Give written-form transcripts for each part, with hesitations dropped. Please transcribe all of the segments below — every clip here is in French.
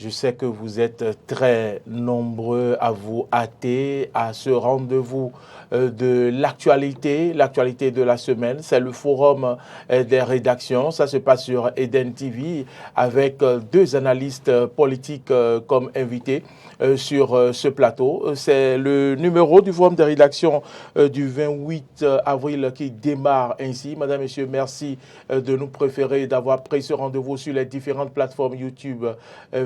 Je sais que vous êtes très nombreux à vous hâter à ce rendez-vous de l'actualité de la semaine. C'est le forum des rédactions. Ça se passe sur Eden TV avec deux analystes politiques comme invités sur ce plateau. C'est le numéro du forum des rédactions du 28 avril qui démarre ainsi. Madame, Messieurs, merci de nous préférer, d'avoir pris ce rendez-vous sur les différentes plateformes YouTube,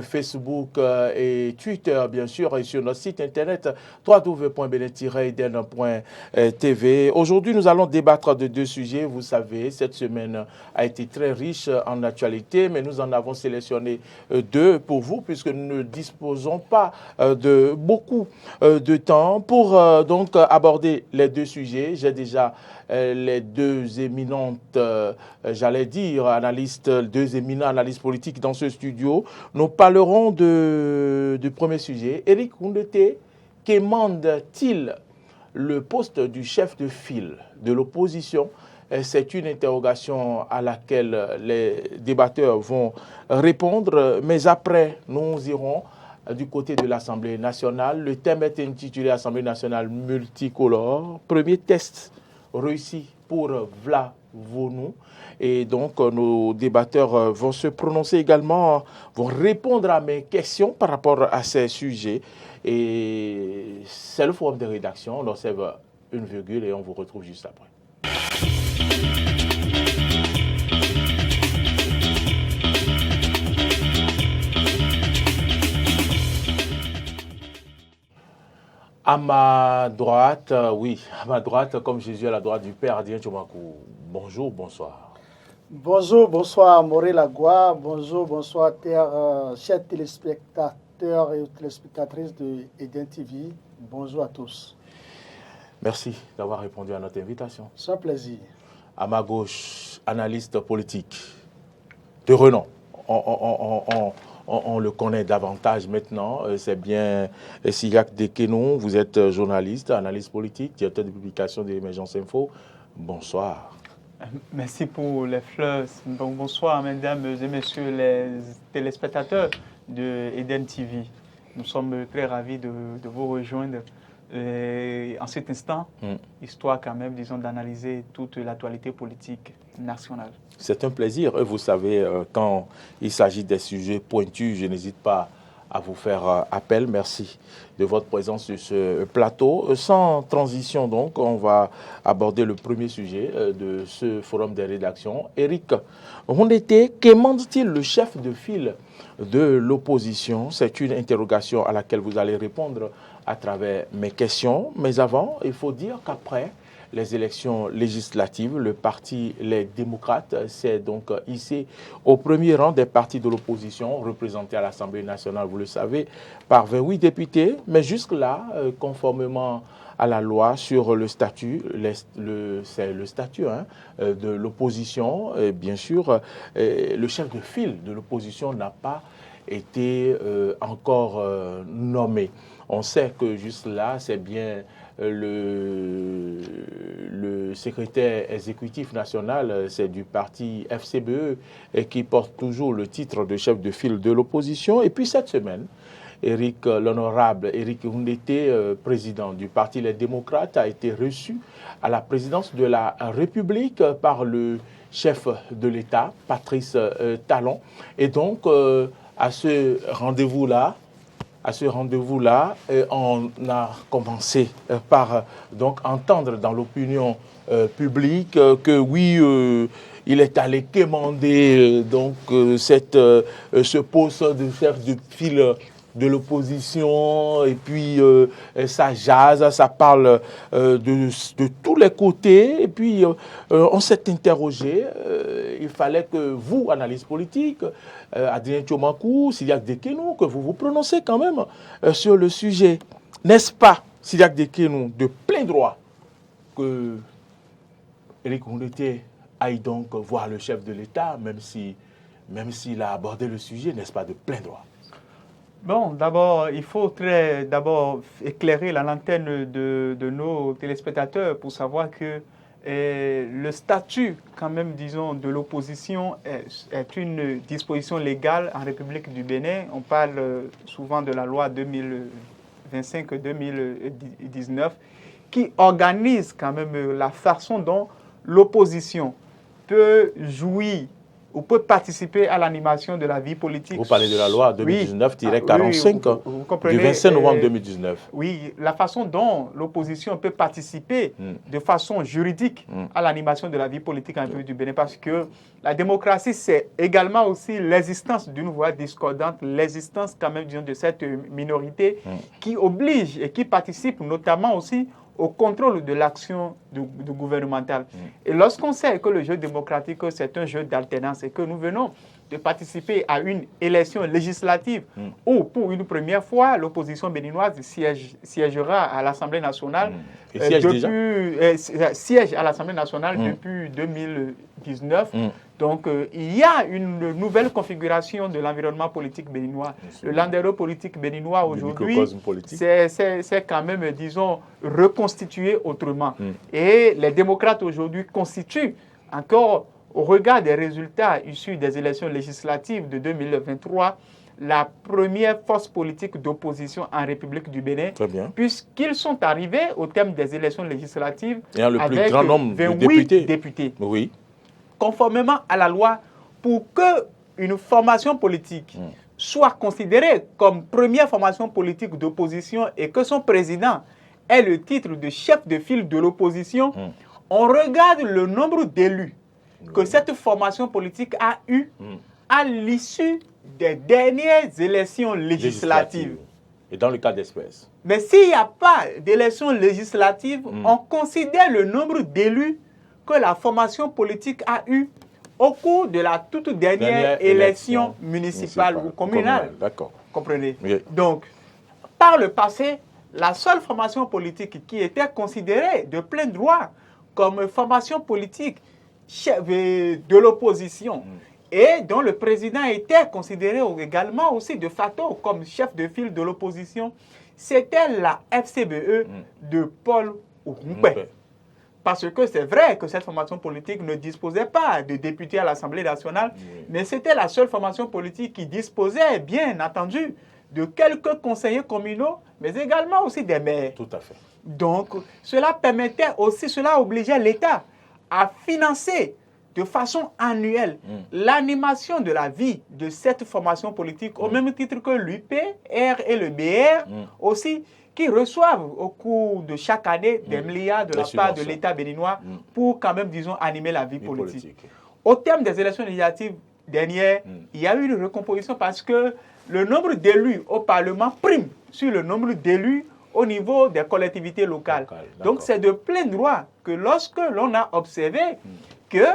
Facebook et Twitter, bien sûr, et sur notre site internet www.bene-eden.tv. Aujourd'hui, nous allons débattre de deux sujets. Vous savez, cette semaine a été très riche en actualité, mais nous en avons sélectionné deux pour vous, puisque nous ne disposons pas de beaucoup de temps pour donc aborder les deux sujets. J'ai déjà les deux éminentes, j'allais dire, deux éminents analystes politiques dans ce studio. Nous parlerons du premier sujet. Éric Koundété, qu'émande-t-il le poste du chef de file de l'opposition? C'est une interrogation à laquelle les débatteurs vont répondre. Mais après, nous irons du côté de l'Assemblée nationale. Le thème est intitulé Assemblée nationale multicolore. Premier test réussi pour Vla Vonou. Et donc, nos débatteurs vont se prononcer également, vont répondre à mes questions par rapport à ces sujets. Et c'est le forum de rédaction. On observe une virgule et on vous retrouve juste après. À ma droite, comme Jésus à la droite du Père, Adrien Tchomakou. Bonjour, bonsoir. Bonjour, bonsoir, Maurice Lagua. Bonjour, bonsoir, chers téléspectateurs et téléspectatrices de Eden TV. Bonjour à tous. Merci d'avoir répondu à notre invitation. C'est un plaisir. À ma gauche, analyste politique de renom. On le connaît davantage maintenant. C'est bien Siyak Dekenou. Vous êtes journaliste, analyste politique, directeur de publication de l'Émergence Info. Bonsoir. Merci pour les fleurs. Bonsoir, mesdames et messieurs les téléspectateurs de Eden TV. Nous sommes très ravis de vous rejoindre en cet instant, histoire quand même, disons, d'analyser toute l'actualité politique nationale. C'est un plaisir. Vous savez, quand il s'agit des sujets pointus, je n'hésite pas à vous faire appel. Merci de votre présence sur ce plateau. Sans transition, donc, on va aborder le premier sujet de ce forum des rédactions. Éric Koundété, qu'émande-t-il le chef de file de l'opposition? C'est une interrogation à laquelle vous allez répondre à travers mes questions. Mais avant, il faut dire qu'après les élections législatives, le parti Les Démocrates s'est donc hissé au premier rang des partis de l'opposition représentés à l'Assemblée nationale, vous le savez, par 28 députés. Mais jusque-là, conformément à la loi sur le statut, c'est le statut de l'opposition, bien sûr, le chef de file de l'opposition n'a pas été encore nommé. On sait que juste là, c'est bien le secrétaire exécutif national, c'est du parti FCBE, et qui porte toujours le titre de chef de file de l'opposition. Et puis cette semaine, l'honorable Éric Koundété, président du parti Les Démocrates, a été reçu à la présidence de la République par le chef de l'État, Patrice Talon. Et donc, à ce rendez-vous-là, on a commencé par donc entendre dans l'opinion publique que oui, il est allé quémander ce poste de chef de file de l'opposition, et puis ça jase, ça parle de tous les côtés, et puis on s'est interrogé. Il fallait que vous, analystes politiques, Adrien Tchomakou, Sidiak Dekenou, que vous vous prononcez quand même sur le sujet. N'est-ce pas, Sidiak Dekenou, de plein droit que Éric Koundété aille donc voir le chef de l'État, même s'il a abordé le sujet, n'est-ce pas, de plein droit? Bon, d'abord, il faut éclairer la lanterne de nos téléspectateurs pour savoir que le statut, quand même, disons, de l'opposition est une disposition légale en République du Bénin. On parle souvent de la loi 2025-2019 qui organise quand même la façon dont l'opposition peut jouir ou peut participer à l'animation de la vie politique. Vous parlez de la loi 2019-45 du 25 novembre 2019. Oui, la façon dont l'opposition peut participer de façon juridique à l'animation de la vie politique en République du Bénin, parce que la démocratie, c'est également aussi l'existence d'une voix discordante, l'existence quand même, disons, de cette minorité qui oblige et qui participe notamment aussi au contrôle de l'action du gouvernemental. Et lorsqu'on sait que le jeu démocratique, c'est un jeu d'alternance et que nous venons de participer à une élection législative où, pour une première fois, l'opposition béninoise siégera à l'Assemblée nationale. Siège à l'Assemblée nationale depuis 2019. Donc, il y a une nouvelle configuration de l'environnement politique béninois. Le landerneau politique béninois aujourd'hui, c'est quand même, disons, reconstitué autrement. Et les démocrates aujourd'hui constituent encore, au regard des résultats issus des élections législatives de 2023, la première force politique d'opposition en République du Bénin, puisqu'ils sont arrivés au terme des élections législatives avec 28 députés. Oui. Conformément à la loi, pour qu'une formation politique soit considérée comme première formation politique d'opposition et que son président ait le titre de chef de file de l'opposition, on regarde le nombre d'élus que cette formation politique a eu à l'issue des dernières élections législatives. Et dans le cas d'espèce. Mais s'il n'y a pas d'élections législatives, on considère le nombre d'élus que la formation politique a eu au cours de la toute dernière élection municipale ou communale. D'accord. Comprenez? Oui. Donc, par le passé, la seule formation politique qui était considérée de plein droit comme formation politique de l'opposition et dont le président était considéré également aussi de facto comme chef de file de l'opposition, c'était la FCBE de Paul Okoumpe. Parce que c'est vrai que cette formation politique ne disposait pas de députés à l'Assemblée nationale, mais c'était la seule formation politique qui disposait, bien entendu, de quelques conseillers communaux, mais également aussi des maires. Tout à fait. Donc, cela permettait aussi, cela obligeait l'État à financer de façon annuelle l'animation de la vie de cette formation politique, au même titre que l'UPR et le BR aussi, qui reçoivent au cours de chaque année des milliards de la part de l'État béninois pour quand même, disons, animer la vie politique. Au terme des élections législatives dernières, il y a eu une recomposition parce que le nombre d'élus au Parlement prime sur le nombre d'élus au niveau des collectivités locales. Donc c'est de plein droit que lorsque l'on a observé qu'il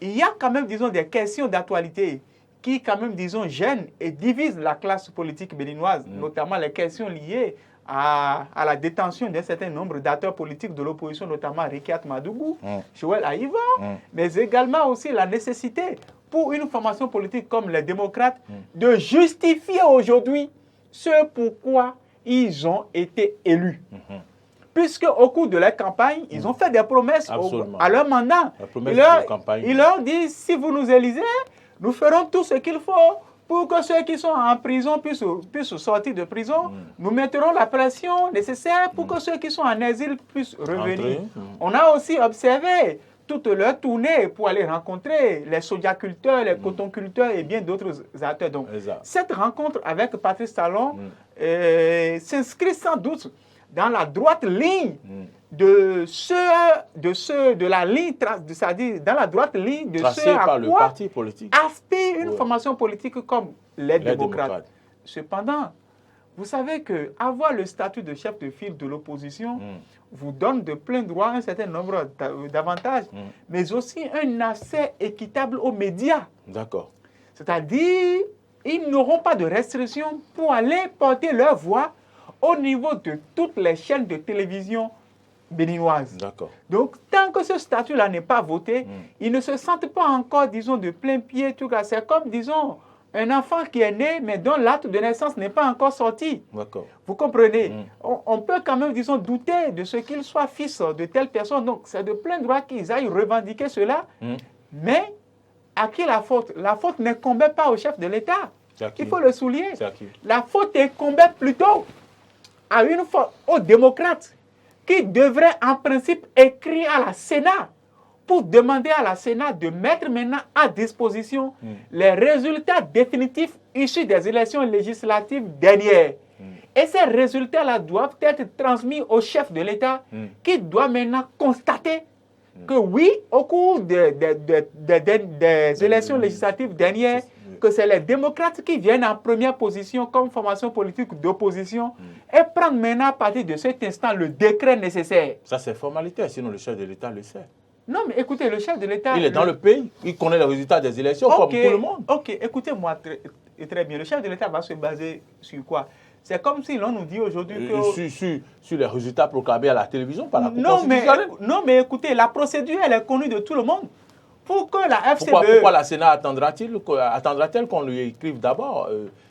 y a quand même, disons, des questions d'actualité qui quand même, disons, gênent et divisent la classe politique béninoise, notamment les questions liées à la détention d'un certain nombre d'acteurs politiques de l'opposition, notamment Rikiat Madougou, Joël Aïva, mais également aussi la nécessité pour une formation politique comme les démocrates de justifier aujourd'hui ce pourquoi ils ont été élus. Puisque au cours de leur campagne, ils ont fait des promesses à leur mandat. Ils leur disent, si vous nous élisez, nous ferons tout ce qu'il faut pour que ceux qui sont en prison puissent sortir de prison. Nous mettrons la pression nécessaire pour que ceux qui sont en exil puissent revenir. On a aussi observé toute leur tournée pour aller rencontrer les sojaculteurs, les cotonculteurs et bien d'autres acteurs. Donc, cette rencontre avec Patrice Talon s'inscrit sans doute dans la droite ligne de la ligne, c'est-à-dire dans la droite ligne de tracé ce à par le quoi parti politique aspire une formation politique comme les démocrates. Cependant, vous savez qu'avoir le statut de chef de file de l'opposition vous donne de plein droit un certain nombre d'avantages, mais aussi un accès équitable aux médias. D'accord. C'est-à-dire, ils n'auront pas de restrictions pour aller porter leur voix au niveau de toutes les chaînes de télévision béninoises. D'accord. Donc, tant que ce statut-là n'est pas voté, ils ne se sentent pas encore, disons, de plein pied. C'est comme, disons, un enfant qui est né, mais dont l'acte de naissance n'est pas encore sorti. D'accord. Vous comprenez? On peut quand même, disons, douter de ce qu'il soit fils de telle personne. Donc, c'est de plein droit qu'ils aillent revendiquer cela. Mais à qui la faute? La faute n'incombait pas au chef de l'État. Il faut le souligner. La faute incombait plutôt aux démocrates qui devraient en principe écrire à la Sénat pour demander à la Sénat de mettre maintenant à disposition les résultats définitifs issus des élections législatives dernières. Et ces résultats-là doivent être transmis au chef de l'État qui doit maintenant constater que oui, au cours des élections législatives dernières, que c'est les démocrates qui viennent en première position comme formation politique d'opposition et prendre maintenant à partir de cet instant le décret nécessaire. Ça, c'est formalité, sinon le chef de l'État le sait. Non, mais écoutez, le chef de l'État... Il est dans le pays, il connaît les résultats des élections comme tout le monde. Ok, écoutez-moi très bien. Le chef de l'État va se baser sur quoi? C'est comme si l'on nous dit aujourd'hui que... Sur les résultats proclamés à la télévision par la Cour constitutionnelle. Non, mais écoutez, la procédure, elle est connue de tout le monde. Pour que la FCBE... Pourquoi la Sénat attendra-t-elle qu'on lui écrive d'abord?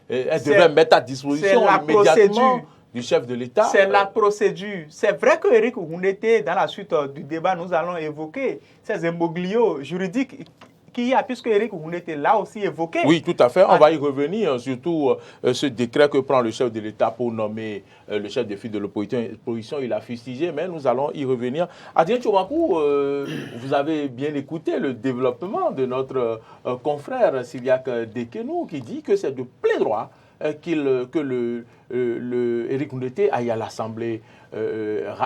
Elle devrait mettre à disposition immédiatement du chef de l'État. C'est la procédure. C'est vrai que Éric Oundété, dans la suite du débat, nous allons évoquer ces imbroglios juridiques qu'il y a, puisque Éric Oundété l'a aussi évoqué. Oui, tout à fait. On va y revenir, surtout ce décret que prend le chef de l'État pour nommer le chef de file de l'opposition. Il a fustigé, mais nous allons y revenir. Adrien Tchoumakou, vous avez bien écouté le développement de notre confrère Sylviac Dekenou qui dit que c'est de plein droit que Éric Oundété aille à l'Assemblée,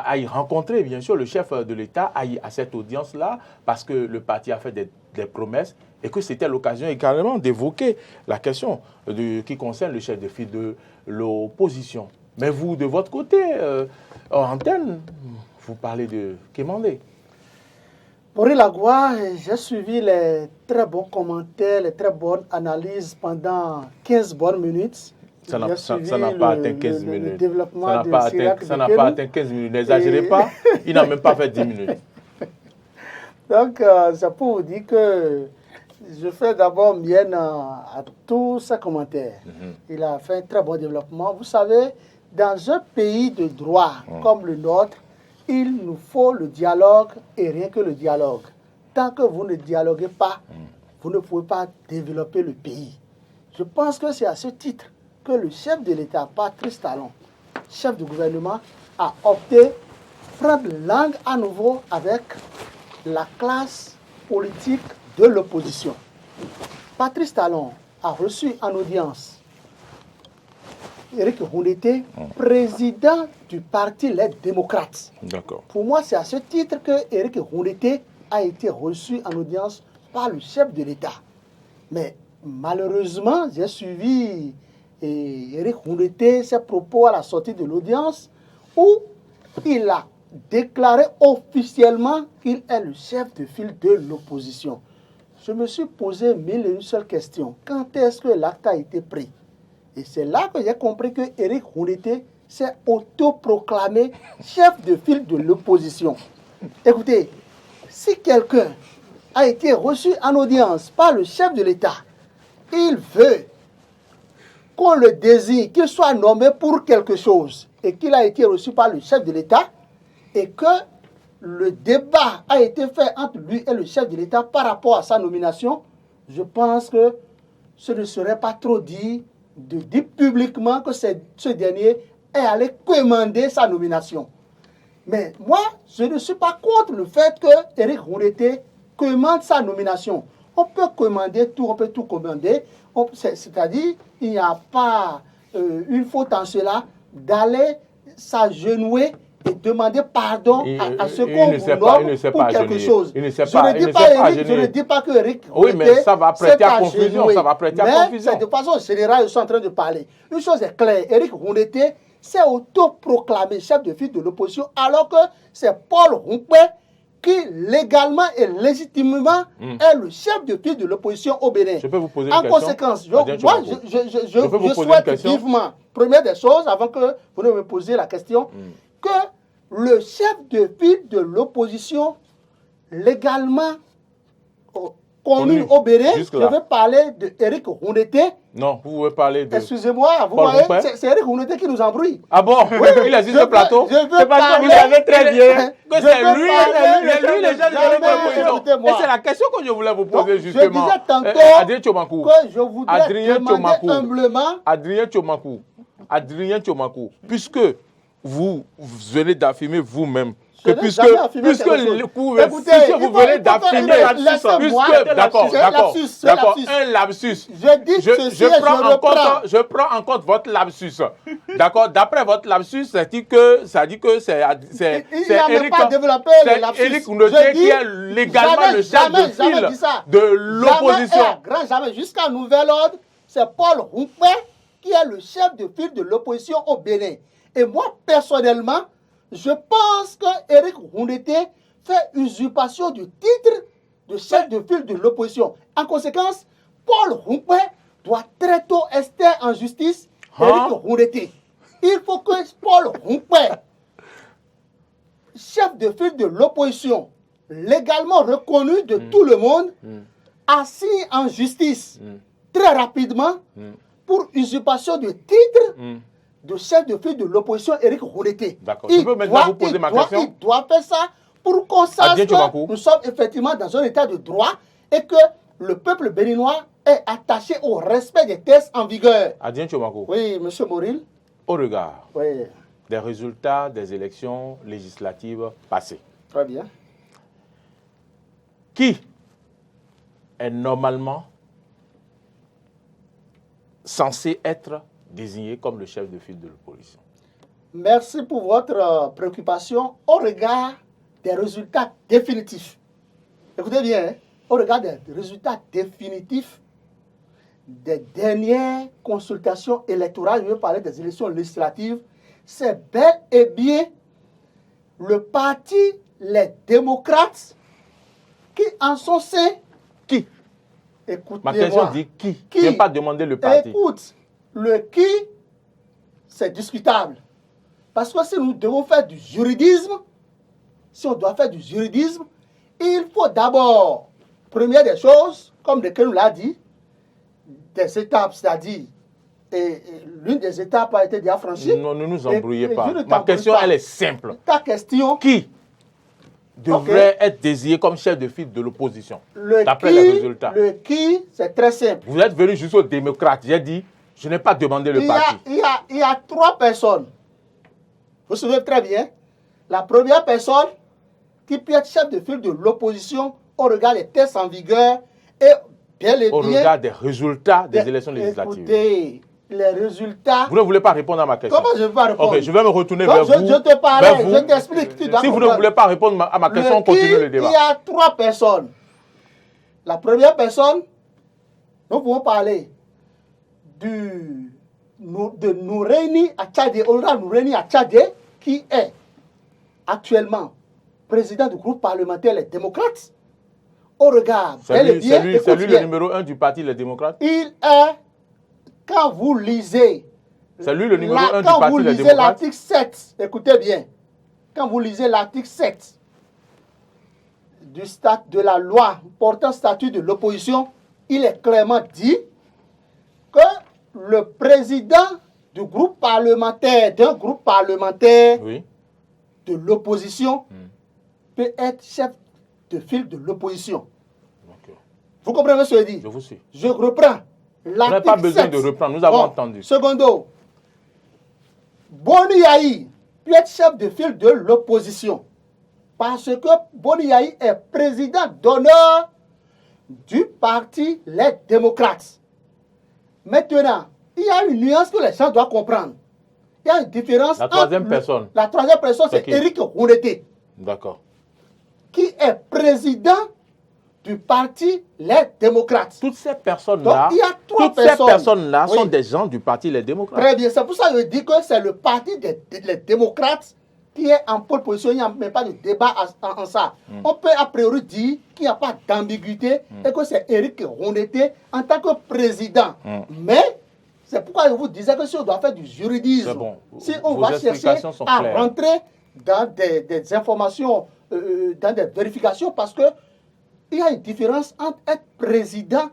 aille rencontrer bien sûr le chef de l'État, aille à cette audience-là, parce que le parti a fait des promesses et que c'était l'occasion également d'évoquer la question qui concerne le chef de file de l'opposition. Mais vous, de votre côté, en antenne, vous parlez de Kémandé. Maurice Lagua, j'ai suivi les très bons commentaires, les très bonnes analyses pendant 15 bonnes minutes. Ça n'a pas atteint 15 minutes. Le développement ça n'a pas atteint 15 minutes. N'exagérez pas, il n'a même pas fait 10 minutes. Donc, c'est pour vous dire que je fais d'abord mienne à tous ces commentaires. Il a fait un très bon développement. Vous savez, dans un pays de droit comme le nôtre, il nous faut le dialogue et rien que le dialogue. Tant que vous ne dialoguez pas, vous ne pouvez pas développer le pays. Je pense que c'est à ce titre que le chef de l'État, Patrice Talon, chef du gouvernement, a opté prendre langue à nouveau avec la classe politique de l'opposition. Patrice Talon a reçu en audience Éric Oundété, président du parti Les Démocrates. D'accord. Pour moi, c'est à ce titre que Éric Oundété a été reçu en audience par le chef de l'État. Mais malheureusement, j'ai suivi Éric Oundété, ses propos à la sortie de l'audience, où il a déclaré officiellement qu'il est le chef de file de l'opposition. Je me suis posé mille et une seule question. Quand est-ce que l'acte a été pris? Et c'est là que j'ai compris que Éric Oundété s'est autoproclamé chef de file de l'opposition. Écoutez, si quelqu'un a été reçu en audience par le chef de l'État, il veut qu'on le désigne, qu'il soit nommé pour quelque chose, et qu'il a été reçu par le chef de l'État, et que le débat a été fait entre lui et le chef de l'État par rapport à sa nomination, je pense que ce ne serait pas trop dit de dire publiquement que ce dernier est allé commander sa nomination. Mais moi, je ne suis pas contre le fait que Éric Oundété commande sa nomination. On peut commander tout, on peut tout commander. C'est-à-dire, il n'y a pas une faute en cela d'aller s'agenouiller et demander pardon à ce qu'on vous nomme pour quelque chose. Je ne dis pas que Éric oui, mais ça va prêter à confusion. Ça va prêter à confusion. Mais de façon générale, je suis en train de parler. Une chose est claire, Éric Oundété s'est autoproclamé chef de file de l'opposition alors que c'est Paul Roumpé qui légalement et légitimement est le chef de file de l'opposition au Bénin. Je peux vous poser une question? En conséquence, je souhaite vivement, première des choses, avant que vous ne me posiez la question, que le chef de file de l'opposition, légalement, commune au Bénin. Je Jusque-là. vais parler de Eric Rouneté. Non, vous pouvez parler de... Excusez-moi, vous Paul voyez, Roumpin. c'est Eric Rouneté qui nous embrouille. Ah bon? Il a dit ce plateau? Je veux C'est parce que vous parler- savez très bien que Je c'est veux lui, parler- les gens de l'opposition. Écoutez-moi. Et c'est la question que je voulais vous poser Donc, justement. Je disais tantôt Adrien Tchomakou. que je voudrais Adrien demander Tchomakou. humblement. Adrien Tchomakou, puisque vous venez d'affirmer vous-même Je que n'ai puisque jamais affirmé quelque chose. puisque Écoutez, vous il faut- venez il faut d'affirmer que- laissez-moi- d'accord, c'est un lapsus, c'est un lapsus. un lapsus. Je dis ceci et je reprends. Je prends en compte votre lapsus. D'accord. D'après votre lapsus, ça dit que c'est Il n'a même pas développé le c'est lapsus. Éric Rouneté Je dis, qui est légalement jamais, le chef jamais, de jamais file dit ça. de l'opposition. Jamais, grand jamais. Jusqu'à nouvel ordre, c'est Paul Roumpin qui est le chef de file de l'opposition au Bénin. Et moi, personnellement, je pense que Éric Rouneté fait usurpation du titre de chef de file de l'opposition. En conséquence, Paul Roumpin doit très tôt rester en justice Éric Rouneté. Il faut que Paul Roumpin, chef de file de l'opposition, légalement reconnu de tout le monde, assis en justice très rapidement pour usurpation de titre de chef de file de l'opposition Éric Rouneté. D'accord. Je peux maintenant vous poser ma question. Il doit faire ça pour qu'on sache Adrien Tchomakou. que nous sommes effectivement dans un état de droit et que le peuple béninois est attaché au respect des textes en vigueur. Adrien Tchomakou, Oui, monsieur Moril. au regard Oui, des résultats des élections législatives passées, très bien. qui est normalement censé être désigné comme le chef de file de l'opposition? Merci pour votre préoccupation au regard des résultats définitifs. Écoutez bien, hein, au regard des résultats définitifs des dernières consultations électorales, je veux parler des élections législatives, c'est bel et bien le parti Les Démocrates qui en sont sein. Qui? Écoutez-moi. Ma question dit qui? Qui? Je n'ai pas demandé le parti. Écoute, le qui, c'est discutable. Parce que si nous devons faire du juridisme, si on doit faire du juridisme, il faut d'abord, première des choses, comme le nous l'a dit, des étapes, c'est-à-dire, et l'une des étapes a été déjà franchie. Non, ne nous embrouillez Et pas. je ne Ma t'embrouille question, pas. elle est simple. Ta question, Qui devrait être désigné comme chef de file de l'opposition d'après les résultats? le qui, c'est très simple. Vous êtes venu jusqu'aux démocrates. J'ai dit, je n'ai pas demandé le parti. Il y a trois personnes. Vous vous souvenez très bien. La première personne qui peut être chef de file de l'opposition au regard des tests en vigueur et bien et Au bien. regard des résultats des élections législatives. Écoutez, les résultats. Vous ne voulez pas répondre à ma question. Comment je vais pas répondre? Ok, je vais me retourner Donc, vers vous. je te parlais, vers vous. je t'explique. Tu dois Si vous ne comprendre. voulez pas répondre à ma question, on continue le débat. Il y a trois personnes. La première personne, nous pouvons parler de Noureni Achade, honorable Noureni Achade, qui est actuellement président du groupe parlementaire Les Démocrates. Au regard, C'est lui, écoute le bien, numéro 1 du parti Les Démocrates. il est, quand vous lisez, C'est lui le numéro 1 du quand vous parti Les lisez Démocrates. l'article 7, écoutez bien, quand vous lisez l'article 7 de la loi portant statut de l'opposition, il est clairement dit que le président du groupe parlementaire, d'un groupe parlementaire Oui. de l'opposition peut être chef de file de l'opposition. Ok. Vous comprenez ce que je dis? Je vous suis. Je reprends. Vous n'avez pas besoin 7. de reprendre, nous avons entendu. Secondo, Boni Yahi peut être chef de file de l'opposition parce que Boni Yahi est président d'honneur du parti Les Démocrates. Maintenant, il y a une nuance que les gens doivent comprendre. Il y a une différence. La troisième entre personne. La troisième personne, c'est qui? Éric Rouneté, D'accord. qui est président du parti Les Démocrates. Toutes ces personnes-là, Donc, il y a trois toutes ces personnes. personnes-là Oui. sont des gens du parti Les Démocrates. Très bien, c'est pour ça que je dis que c'est le parti des démocrates qui est en pole position, il n'y a même pas de débat en ça. On peut a priori dire qu'il n'y a pas d'ambiguïté et que c'est Éric Rouneté en tant que président. Mais c'est pourquoi je vous disais que si on doit faire du juridisme, C'est bon. si on Vos va chercher explications sont à claires. rentrer dans des informations, dans des vérifications, parce que il y a une différence entre être président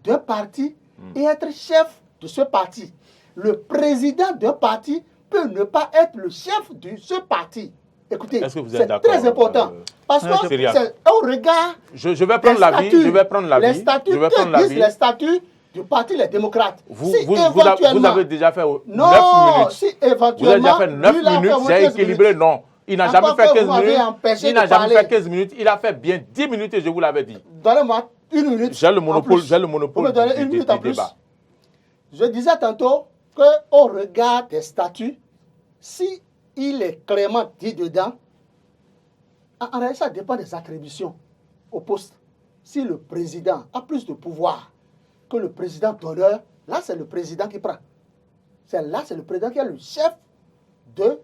d'un parti et être chef de ce parti. Le président d'un parti peut ne pas être le chef de ce parti. Écoutez, c'est très important. Parce que c'est au regard je vais prendre l'avis. Je vais prendre l'avis. Les statuts, que disent les statuts du parti Les Démocrates? Vous avez déjà fait 9 minutes. Si éventuellement, vous avez déjà fait 9 minutes, c'est équilibré, non. Il n'a jamais fait 15 minutes. Il n'a jamais fait 15 minutes. Il a fait bien 10 minutes et je vous l'avais dit. Donnez-moi une minute. J'ai le monopole Vous me donnez une minute en plus. Je disais tantôt qu'au regard des statuts, si il est clairement dit dedans, en réalité, ça dépend des attributions au poste. Si le président a plus de pouvoir que le président d'honneur, là, c'est le président qui prend. C'est le président qui est le chef de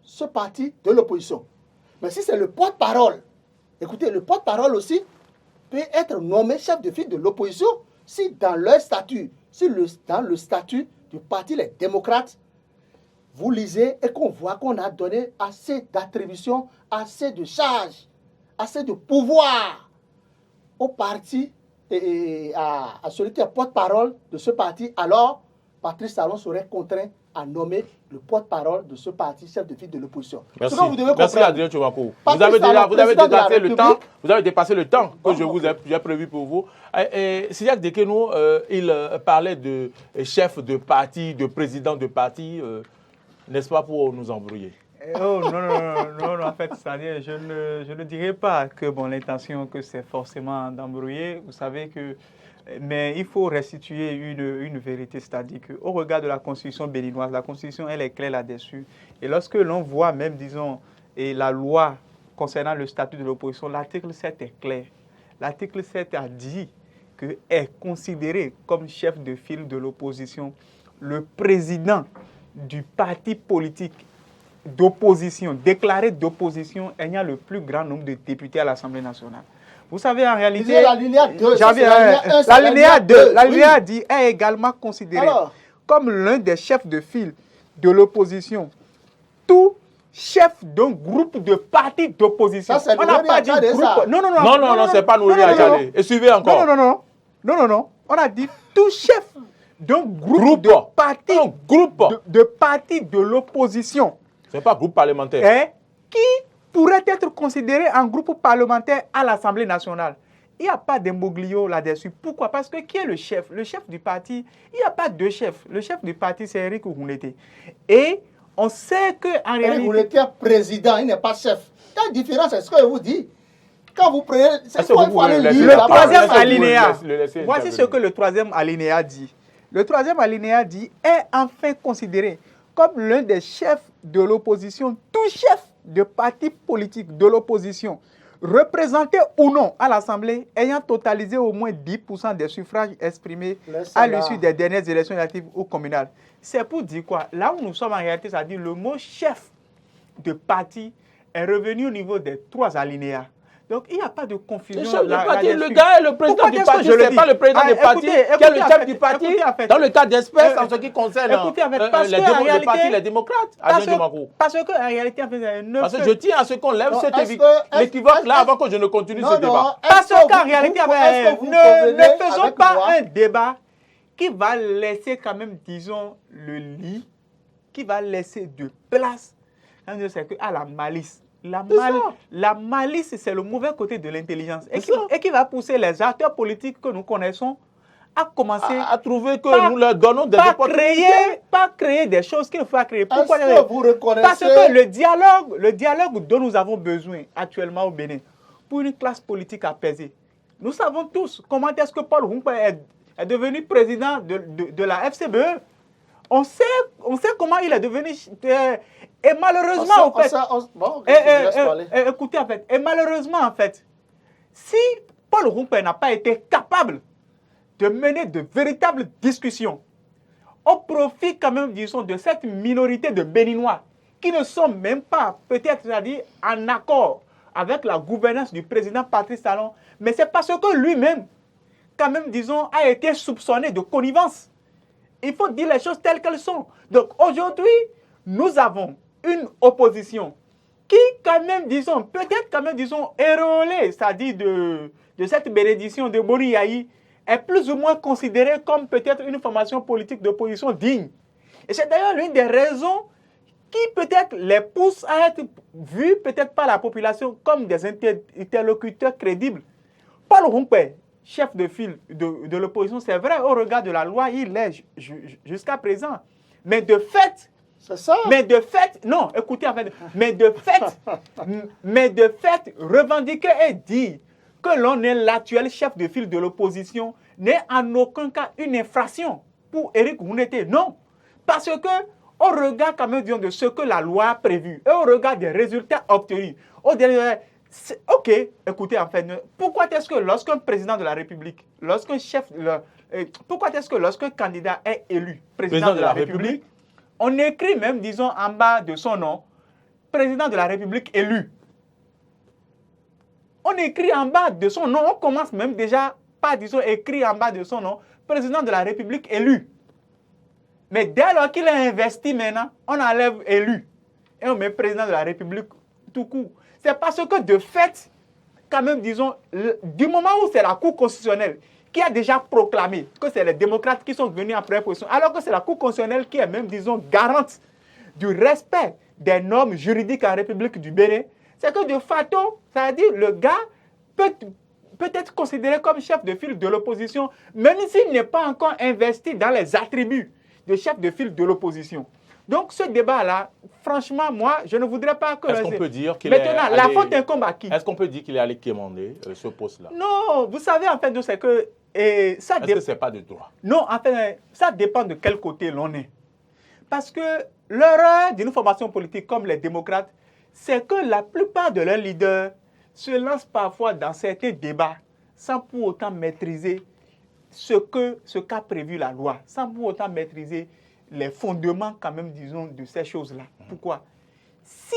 ce parti de l'opposition. Mais si c'est le porte-parole, écoutez, le porte-parole aussi peut être nommé chef de file de l'opposition si dans leur statut, dans le statut du parti Les Démocrates, vous lisez et qu'on voit qu'on a donné assez d'attributions, assez de charges, assez de pouvoir au parti et à celui qui est porte-parole de ce parti, alors Patrice Talon serait contraint à nommer le porte-parole de ce parti, chef de file de l'opposition. Merci. Merci Adrien Tchoumakou. Vous avez dépassé le temps que j'ai prévu pour vous. Sidiak Dekeno, il parlait de chef de parti, de président de parti, n'est-ce pas, pour nous embrouiller? Oh non, en fait, c'est-à-dire, je ne dirais pas que l'intention que c'est forcément d'embrouiller. Vous savez que, mais il faut restituer une vérité, c'est-à-dire qu'au regard de la Constitution béninoise, la Constitution, elle est claire là-dessus. Et lorsque l'on voit même, disons, et la loi concernant le statut de l'opposition, l'article 7 est clair. L'article 7 a dit que est considéré comme chef de file de l'opposition le président du parti politique d'opposition, déclaré d'opposition, ayant le plus grand nombre de députés à l'Assemblée nationale. Vous savez, en réalité, l'alinéa 2, l'alinéa dit est également considéré comme l'un des chefs de file de l'opposition. Tout chef d'un groupe de partis d'opposition. On n'a pas dit groupe. Non, c'est pas Nouri Adjadé. Et suivez encore. Non. On a dit tout chef d'un groupe de partis de l'opposition. Ce n'est pas groupe parlementaire. Qui pourrait être considéré un groupe parlementaire à l'Assemblée nationale. Il n'y a pas d'imbroglio là-dessus. Pourquoi? Parce que qui est le chef? Le chef du parti, il n'y a pas deux chefs. Le chef du parti, c'est Eric Oughounete. Et on sait qu'en réalité... Eric Oughounete est président, il n'est pas chef. Quelle différence est-ce que je vous dis? Quand vous prenez... Le troisième alinéa. Voici ce que le troisième alinéa dit. Le troisième alinéa dit est enfin considéré comme l'un des chefs de l'opposition, tout chef de parti politique de l'opposition, représenté ou non à l'Assemblée, ayant totalisé au moins 10% des suffrages exprimés à l'issue des dernières élections législatives ou communales. C'est pour dire quoi? Là où nous sommes en réalité, c'est-à-dire le mot chef de parti est revenu au niveau des 3 alinéas. Donc, il n'y a pas de confusion. Le gars est le président du parti, ce n'est pas le président du parti qui est le chef du parti. Dans le cas d'espèce, en ce qui concerne le parti, les démocrates. Parce qu'en réalité, parce que je tiens à ce qu'on lève cet équivoque là avant que je ne continue ce débat. Parce qu'en réalité, ne faisons pas un débat qui va laisser quand même, disons, le lit, qui va laisser de place à la malice. La malice, c'est le mauvais côté de l'intelligence. Et qui va pousser les acteurs politiques que nous connaissons à commencer à trouver que nous leur donnons des opportunités. Pas créer des choses qu'il faut créer. Pourquoi? Vous reconnaissez... Parce que le dialogue dont nous avons besoin actuellement au Bénin, pour une classe politique apaisée, nous savons tous comment est-ce que Paul Humpe est devenu président de la FCBE. On sait comment il est devenu... Et malheureusement, écoutez, en fait, et malheureusement, en fait, si Paul Humpe n'a pas été capable de mener de véritables discussions au profit, quand même, disons, de cette minorité de Béninois qui ne sont même pas, peut-être, c'est-à-dire, en accord avec la gouvernance du président Patrice Talon, mais c'est parce que lui-même, quand même, disons, a été soupçonné de connivence. Il faut dire les choses telles qu'elles sont. Donc, aujourd'hui, nous avons une opposition qui quand même, disons, peut-être quand même, disons, érolé, c'est-à-dire de cette bénédiction de Boni Yahi, est plus ou moins considérée comme peut-être une formation politique d'opposition digne. Et c'est d'ailleurs l'une des raisons qui peut-être les pousse à être vus peut-être par la population comme des interlocuteurs crédibles. Paul Rumpe, chef de file de l'opposition, c'est vrai, au regard de la loi, il l'est jusqu'à présent. Mais de fait, c'est ça. Mais de fait, non, écoutez, en fait, mais de fait, revendiquer et dire que l'on est l'actuel chef de file de l'opposition n'est en aucun cas une infraction pour Éric Rouneté. Non, parce que au regard quand même de ce que la loi a prévu et au regard des résultats obtenus, ok, écoutez, en fait, pourquoi est-ce que lorsqu'un président de la République, pourquoi est-ce que lorsqu'un candidat est élu président de la République, on écrit même, disons, en bas de son nom, président de la République élu. On écrit en bas de son nom, on commence même déjà par, disons, écrit en bas de son nom, président de la République élu. Mais dès lors qu'il a investi maintenant, on enlève élu. Et on met président de la République tout court. C'est parce que de fait, quand même, disons, du moment où c'est la Cour constitutionnelle qui a déjà proclamé que c'est les démocrates qui sont venus en première position, alors que c'est la Cour constitutionnelle qui est même, disons, garante du respect des normes juridiques en République du Bénin, c'est que de facto, c'est-à-dire le gars peut être considéré comme chef de file de l'opposition, même s'il n'est pas encore investi dans les attributs de chef de file de l'opposition. Donc ce débat-là, franchement, moi, je ne voudrais pas que... Est-ce qu'on peut dire qu'il maintenant, la faute incombe à qui? Est-ce qu'on peut dire qu'il est allé quémander ce poste-là? Non, vous savez, en fait, c'est que... Est-ce que ce n'est pas de droit? Non, en fait, ça dépend de quel côté l'on est. Parce que l'erreur d'une formation politique comme les démocrates, c'est que la plupart de leurs leaders se lancent parfois dans certains débats sans pour autant maîtriser ce qu'a prévu la loi, sans pour autant maîtriser les fondements quand même, disons, de ces choses-là. Pourquoi? Si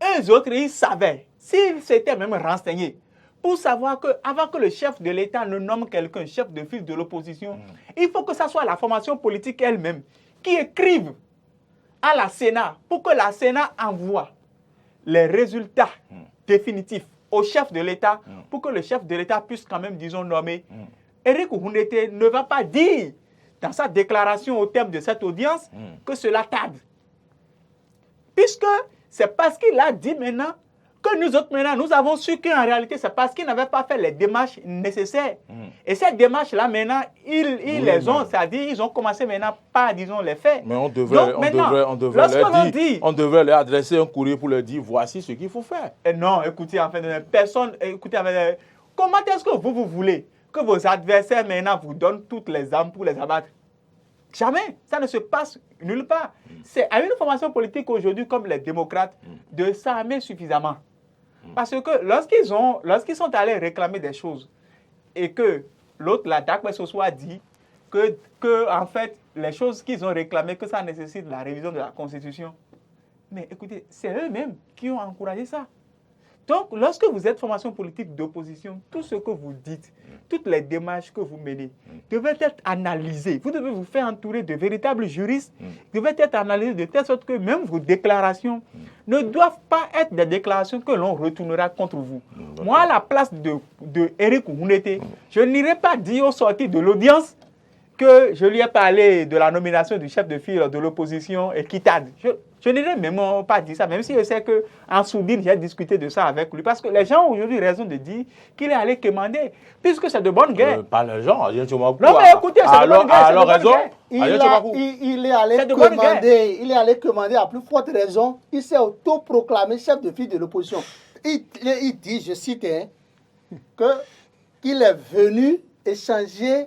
eux autres, ils savaient, s'ils s'étaient même renseignés, pour savoir qu'avant que le chef de l'État ne nomme quelqu'un chef de file de l'opposition, il faut que ce soit la formation politique elle-même qui écrive à la Sénat pour que la Sénat envoie les résultats définitifs au chef de l'État pour que le chef de l'État puisse quand même, disons, nommer. Éric Rouneté ne va pas dire dans sa déclaration au terme de cette audience que cela tarde. Puisque c'est parce qu'il a dit maintenant que nous autres maintenant, nous avons su qu'en réalité, c'est parce qu'ils n'avaient pas fait les démarches nécessaires. Et ces démarches-là, maintenant, ils les ont, c'est-à-dire ils ont commencé maintenant par, disons, les faits. Mais on devrait leur adresser un courrier pour leur dire, voici ce qu'il faut faire. Et non, écoutez, en fait, personne, écoutez, en fait, comment est-ce que vous voulez que vos adversaires maintenant vous donnent toutes les armes pour les abattre? Jamais. Ça ne se passe nulle part. C'est à une formation politique aujourd'hui comme les démocrates de s'armer suffisamment. Parce que lorsqu'ils sont allés réclamer des choses et que l'autre, la DAC, ce soit dit que en fait, les choses qu'ils ont réclamées, que ça nécessite la révision de la Constitution. Mais écoutez, c'est eux-mêmes qui ont encouragé ça. Donc, lorsque vous êtes formation politique d'opposition, tout ce que vous dites, toutes les démarches que vous menez, devaient être analysées. Vous devez vous faire entourer de véritables juristes, devaient être analysées de telle sorte que même vos déclarations ne doivent pas être des déclarations que l'on retournera contre vous. Moi, à la place de Éric Rouneté, je n'irai pas dire au sortir de l'audience que je lui ai parlé de la nomination du chef de file de l'opposition équitable. Je n'irai même pas dire ça, même si je sais qu'en sourdine, j'ai discuté de ça avec lui. Parce que les gens ont aujourd'hui raison de dire qu'il est allé commander, puisque c'est de bonne guerre. Pas les gens, non, mais écoutez, c'est de bonne guerre. Alors, raison. Il est allé commander à plus forte raison. Il s'est autoproclamé chef de file de l'opposition. Il dit, je cite, qu'il est venu échanger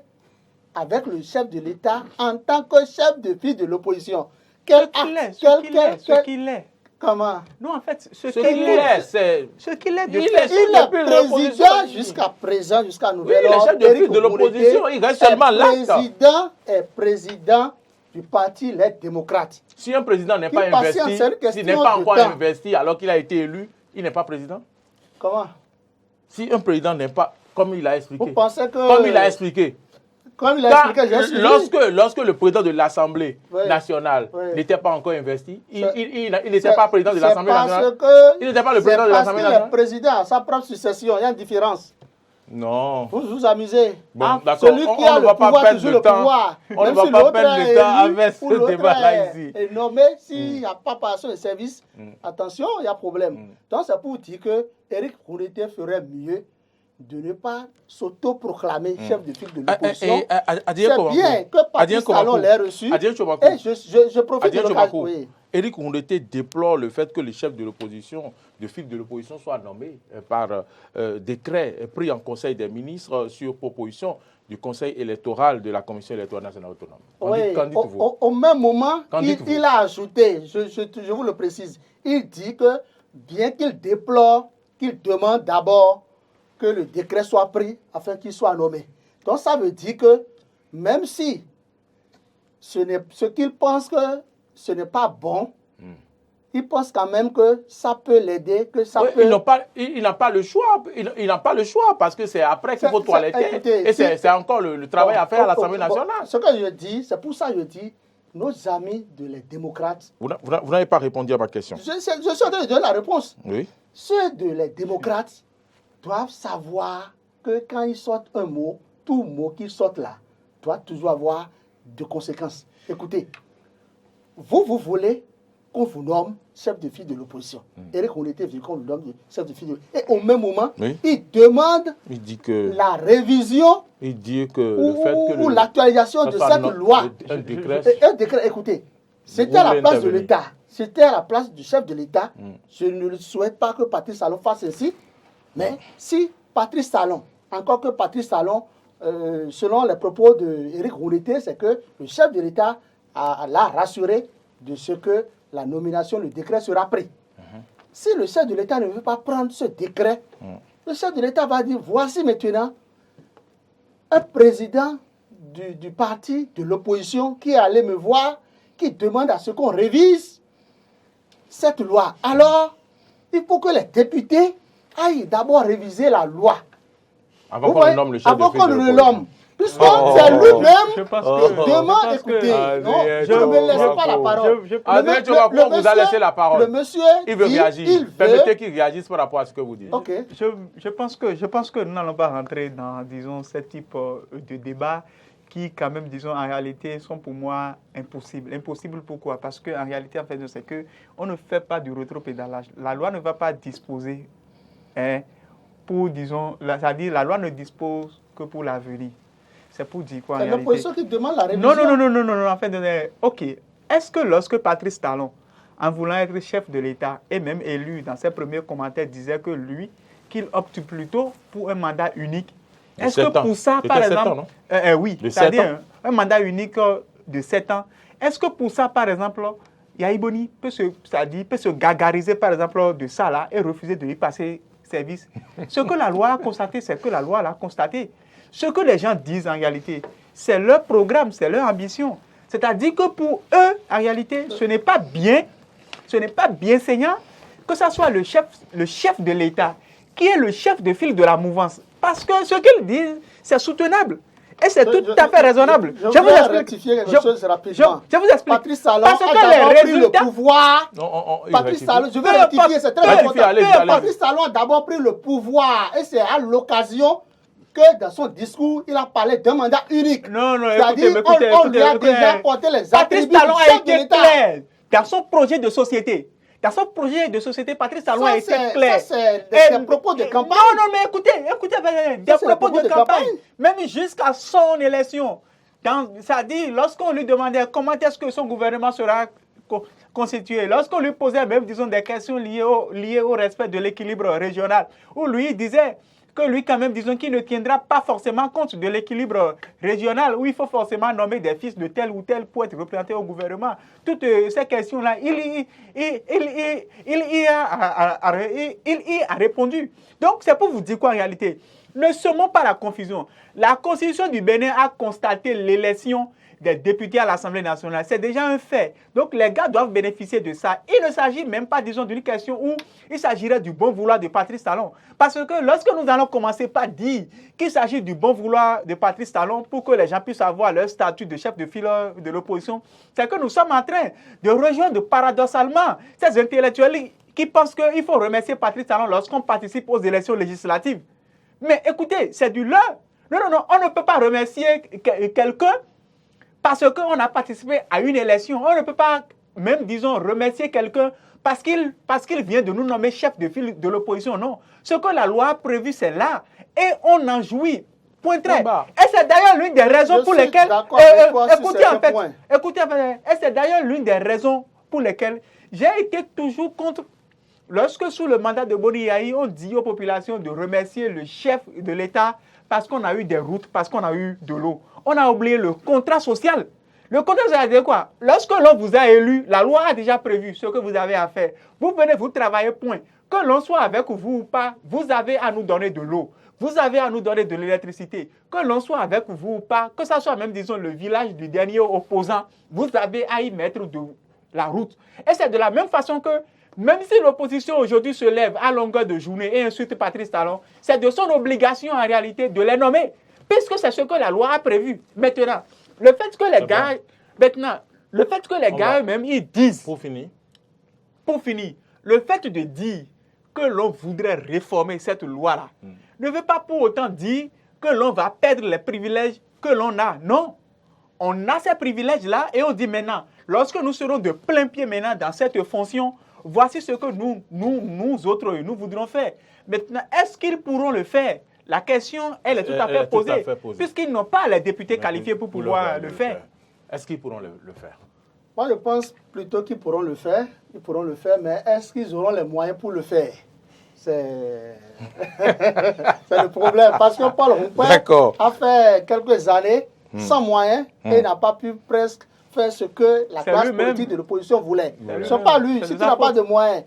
avec le chef de l'État en tant que chef de file de l'opposition. Ce qu'il est. Comment? Non, en fait, ce qu'il est, c'est... Ce qu'il est, il est président jusqu'à présent, jusqu'à nouvel ordre. Oui, il est chef de file de l'opposition, il reste seulement l'acte. Le président est président du parti Les Démocrates. Si un président n'est pas investi, s'il n'est pas encore investi alors qu'il a été élu, il n'est pas président? Comment? Si un président n'est pas, comme il a expliqué. Vous pensez que... Comme il a expliqué. Comme il a expliqué, j'ai suivi. Lorsque le président de l'Assemblée nationale n'était pas encore investi, il n'était pas président de l'Assemblée nationale. Il n'était pas le président de l'Assemblée nationale. Parce que le président a sa propre succession, il y a une différence. Non. Vous vous amusez. Bon, celui qui a le pouvoir, toujours le pouvoir. On ne va pas perdre le temps avec ce débat-là ici. Et nommé, s'il n'y a pas passation de service, attention, il y a problème. Donc, c'est pour dire que Éric Rouleté ferait mieux de ne pas s'auto-proclamer chef de file de l'opposition. C'est bien que Patrice Talon l'ait reçu. Et je profite de l'occasion. Éric Rouleté déplore le fait que le chef de l'opposition, de file de l'opposition, soit nommé par décret pris en Conseil des ministres sur proposition du Conseil électoral de la Commission électorale nationale autonome. Au même moment, il a ajouté, je vous le précise, il dit que bien qu'il déplore, qu'il demande d'abord que le décret soit pris afin qu'il soit nommé. Donc ça veut dire que même si ce qu'il pense que ce n'est pas bon, il pense quand même que ça peut l'aider, que ça peut... Il n'a pas le choix. Il n'a pas le choix parce que c'est après qu'il faut toiletter. Et c'est encore le travail à faire à l'Assemblée nationale. Ce que je dis, c'est pour ça que je dis, nos amis les démocrates... Vous n'avez pas répondu à ma question. Je suis en train de donner la réponse. Oui. Ceux les démocrates doivent savoir que quand ils sortent un mot, tout mot qu'ils sortent là doit toujours avoir de conséquences. Écoutez, vous voulez qu'on vous nomme chef de file de l'opposition. Éric Rouleté veut qu'on vous nomme chef de file de l'opposition. Et au même moment, il demande la révision ou l'actualisation de cette loi. Un décret, écoutez, c'était à la place de l'État. C'était à la place du chef de l'État. Je ne souhaite pas que Patrice Talon fasse ainsi. Mais si Patrice Talon, encore que Patrice Talon, selon les propos d'Éric Rouleté, c'est que le chef de l'État l'a rassuré de ce que la nomination, le décret sera pris. Si le chef de l'État ne veut pas prendre ce décret, le chef de l'État va dire, voici maintenant un président du parti de l'opposition qui est allé me voir, qui demande à ce qu'on révise cette loi. Alors, il faut que les députés aillent d'abord réviser la loi. Avant qu'on le nomme le chef de file de l'opposition. Puisque c'est lui-même qui demande, écoutez, je ne me laisse pas la parole. Le vous a laissé la parole. Le monsieur, il veut réagir. Permettez qu'il réagisse par rapport à ce que vous dites. Okay. Je pense que nous n'allons pas rentrer dans, disons, ce type de débat qui, quand même, disons, en réalité, sont pour moi impossibles. Impossibles pourquoi? Parce qu'en réalité, en fait, c'est qu'on ne fait pas du rétropédalage. La loi ne va pas disposer pour, disons, c'est-à-dire la loi ne dispose que pour l'avenir. C'est pour dire quoi en réalité? C'est l'opposition qui demande la révision. Non, en fait, ok. Est-ce que lorsque Patrice Talon, en voulant être chef de l'État et même élu dans ses premiers commentaires, disait que lui, qu'il opte plutôt pour un mandat unique, est-ce que pour ça, par exemple... oui, c'est-à-dire un mandat unique de 7 ans. Est-ce que pour ça, par exemple, Yaïboni peut se gargariser, par exemple, de ça là et refuser de lui passer service? Ce que la loi a constaté, c'est que la loi l'a constaté. Ce que les gens disent en réalité, c'est leur programme, c'est leur ambition. C'est-à-dire que pour eux, en réalité, ce n'est pas bien saignant que ce soit le chef de l'État qui est le chef de file de la mouvance. Parce que ce qu'ils disent, c'est soutenable. Et c'est tout à fait raisonnable. Je vais rectifier quelque chose rapidement. Je vous explique. Patrice Talon a d'abord pris le pouvoir. Patrice Talon, je vais rectifier, c'est très important. Patrice Talon a d'abord pris le pouvoir. Et c'est à l'occasion que dans son discours, il a parlé d'un mandat unique. Non, c'est-à-dire on lui a déjà apporté les attributs du chef de l'État. Dans son projet de société. Dans son projet de société, Patrice Talon a été clair. Ça, c'est des propos de campagne. Non, mais écoutez, des propos de campagne. Même jusqu'à son élection. C'est-à-dire, lorsqu'on lui demandait comment est-ce que son gouvernement sera constitué, lorsqu'on lui posait même, disons, des questions liées au respect de l'équilibre régional, où lui disait que lui, quand même, disons, qu'il ne tiendra pas forcément compte de l'équilibre régional, où il faut forcément nommer des fils de tel ou tel pour être représenté au gouvernement. Toutes ces questions-là, il y a répondu. Donc, c'est pour vous dire quoi en réalité? Ne semons pas la confusion. La Constitution du Bénin a constaté l'élection des députés à l'Assemblée nationale. C'est déjà un fait. Donc, les gars doivent bénéficier de ça. Il ne s'agit même pas, disons, d'une question où il s'agirait du bon vouloir de Patrice Talon. Parce que lorsque nous allons commencer par dire qu'il s'agit du bon vouloir de Patrice Talon pour que les gens puissent avoir leur statut de chef de file de l'opposition, c'est que nous sommes en train de rejoindre paradoxalement ces intellectuels qui pensent qu'il faut remercier Patrice Talon lorsqu'on participe aux élections législatives. Mais écoutez, c'est du leurre. Non, on ne peut pas remercier quelqu'un parce qu'on a participé à une élection. On ne peut pas même, disons, remercier quelqu'un parce qu'il vient de nous nommer chef de file de l'opposition. Non. Ce que la loi a prévu, c'est là. Et on en jouit. Point très. Et c'est d'ailleurs l'une des raisons pour lesquelles... Écoutez, et c'est d'ailleurs l'une des raisons pour lesquelles j'ai été toujours contre... Lorsque sous le mandat de Boni Yayi, on dit aux populations de remercier le chef de l'État parce qu'on a eu des routes, parce qu'on a eu de l'eau. On a oublié le contrat social. Le contrat social, c'est quoi? Lorsque l'on vous a élu, la loi a déjà prévu ce que vous avez à faire. Vous venez, vous travaillez, point. Que l'on soit avec vous ou pas, vous avez à nous donner de l'eau. Vous avez à nous donner de l'électricité. Que l'on soit avec vous ou pas, que ce soit même, disons, le village du dernier opposant, vous avez à y mettre de la route. Et c'est de la même façon que même si l'opposition aujourd'hui se lève à longueur de journée et insulte Patrice Talon, c'est de son obligation en réalité de les nommer, puisque c'est ce que la loi a prévu. Maintenant, le fait que les gars, eux-mêmes, ils disent... Pour finir, le fait de dire que l'on voudrait réformer cette loi-là ne veut pas pour autant dire que l'on va perdre les privilèges que l'on a. Non, on a ces privilèges-là et on dit maintenant, lorsque nous serons de plein pied maintenant dans cette fonction, voici ce que nous autres, nous voudrons faire. Maintenant, est-ce qu'ils pourront le faire? La question, elle est tout à fait posée, puisqu'ils n'ont pas les députés qualifiés pour pouvoir le faire. Est-ce qu'ils pourront le faire? Moi, je pense plutôt qu'ils pourront le faire. Ils pourront le faire, mais est-ce qu'ils auront les moyens pour le faire? C'est le problème. Parce que Paul Rompin a fait quelques années sans moyens et n'a pas pu presque faire ce que la classe politique de l'opposition voulait. Ce n'est pas lui. Si tu n'as pas de moyens.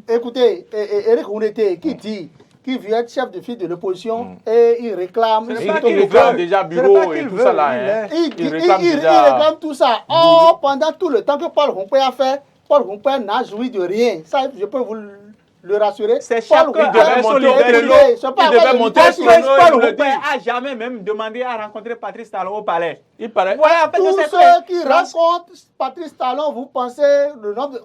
Écoutez, Éric Rouneté qui dit qu'il veut être chef de file de l'opposition et il réclame... Il réclame déjà bureau et tout ça là. Il réclame tout ça. Or, pendant tout le temps que Paul Rompin a fait, Paul Rompin n'a joui de rien. Ça, je peux vous le rassurer. C'est chacun avec son libéraux. Paul Rompin n'a jamais même demandé à rencontrer Patrice Talon au palais. Il paraît. Voilà, tous ceux qui rencontrent Patrice Talon, vous pensez le nombre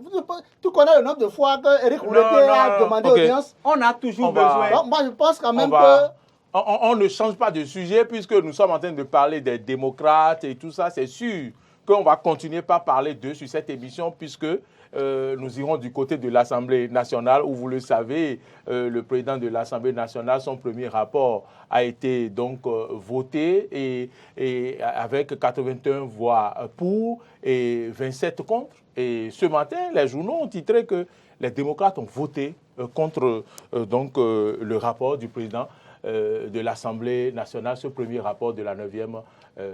tu connais le nombre de fois que Éric Rouneté a demandé audience? On a toujours besoin. Donc, moi, je pense quand même que... On ne change pas de sujet puisque nous sommes en train de parler des démocrates et tout ça. C'est sûr qu'on va continuer par parler d'eux sur cette émission puisque nous irons du côté de l'Assemblée nationale où, vous le savez, le président de l'Assemblée nationale, son premier rapport a été donc voté et avec 81 voix pour et 27 contre. Et ce matin, les journaux ont titré que les démocrates ont voté contre le rapport du président de l'Assemblée nationale, ce premier rapport de la 9e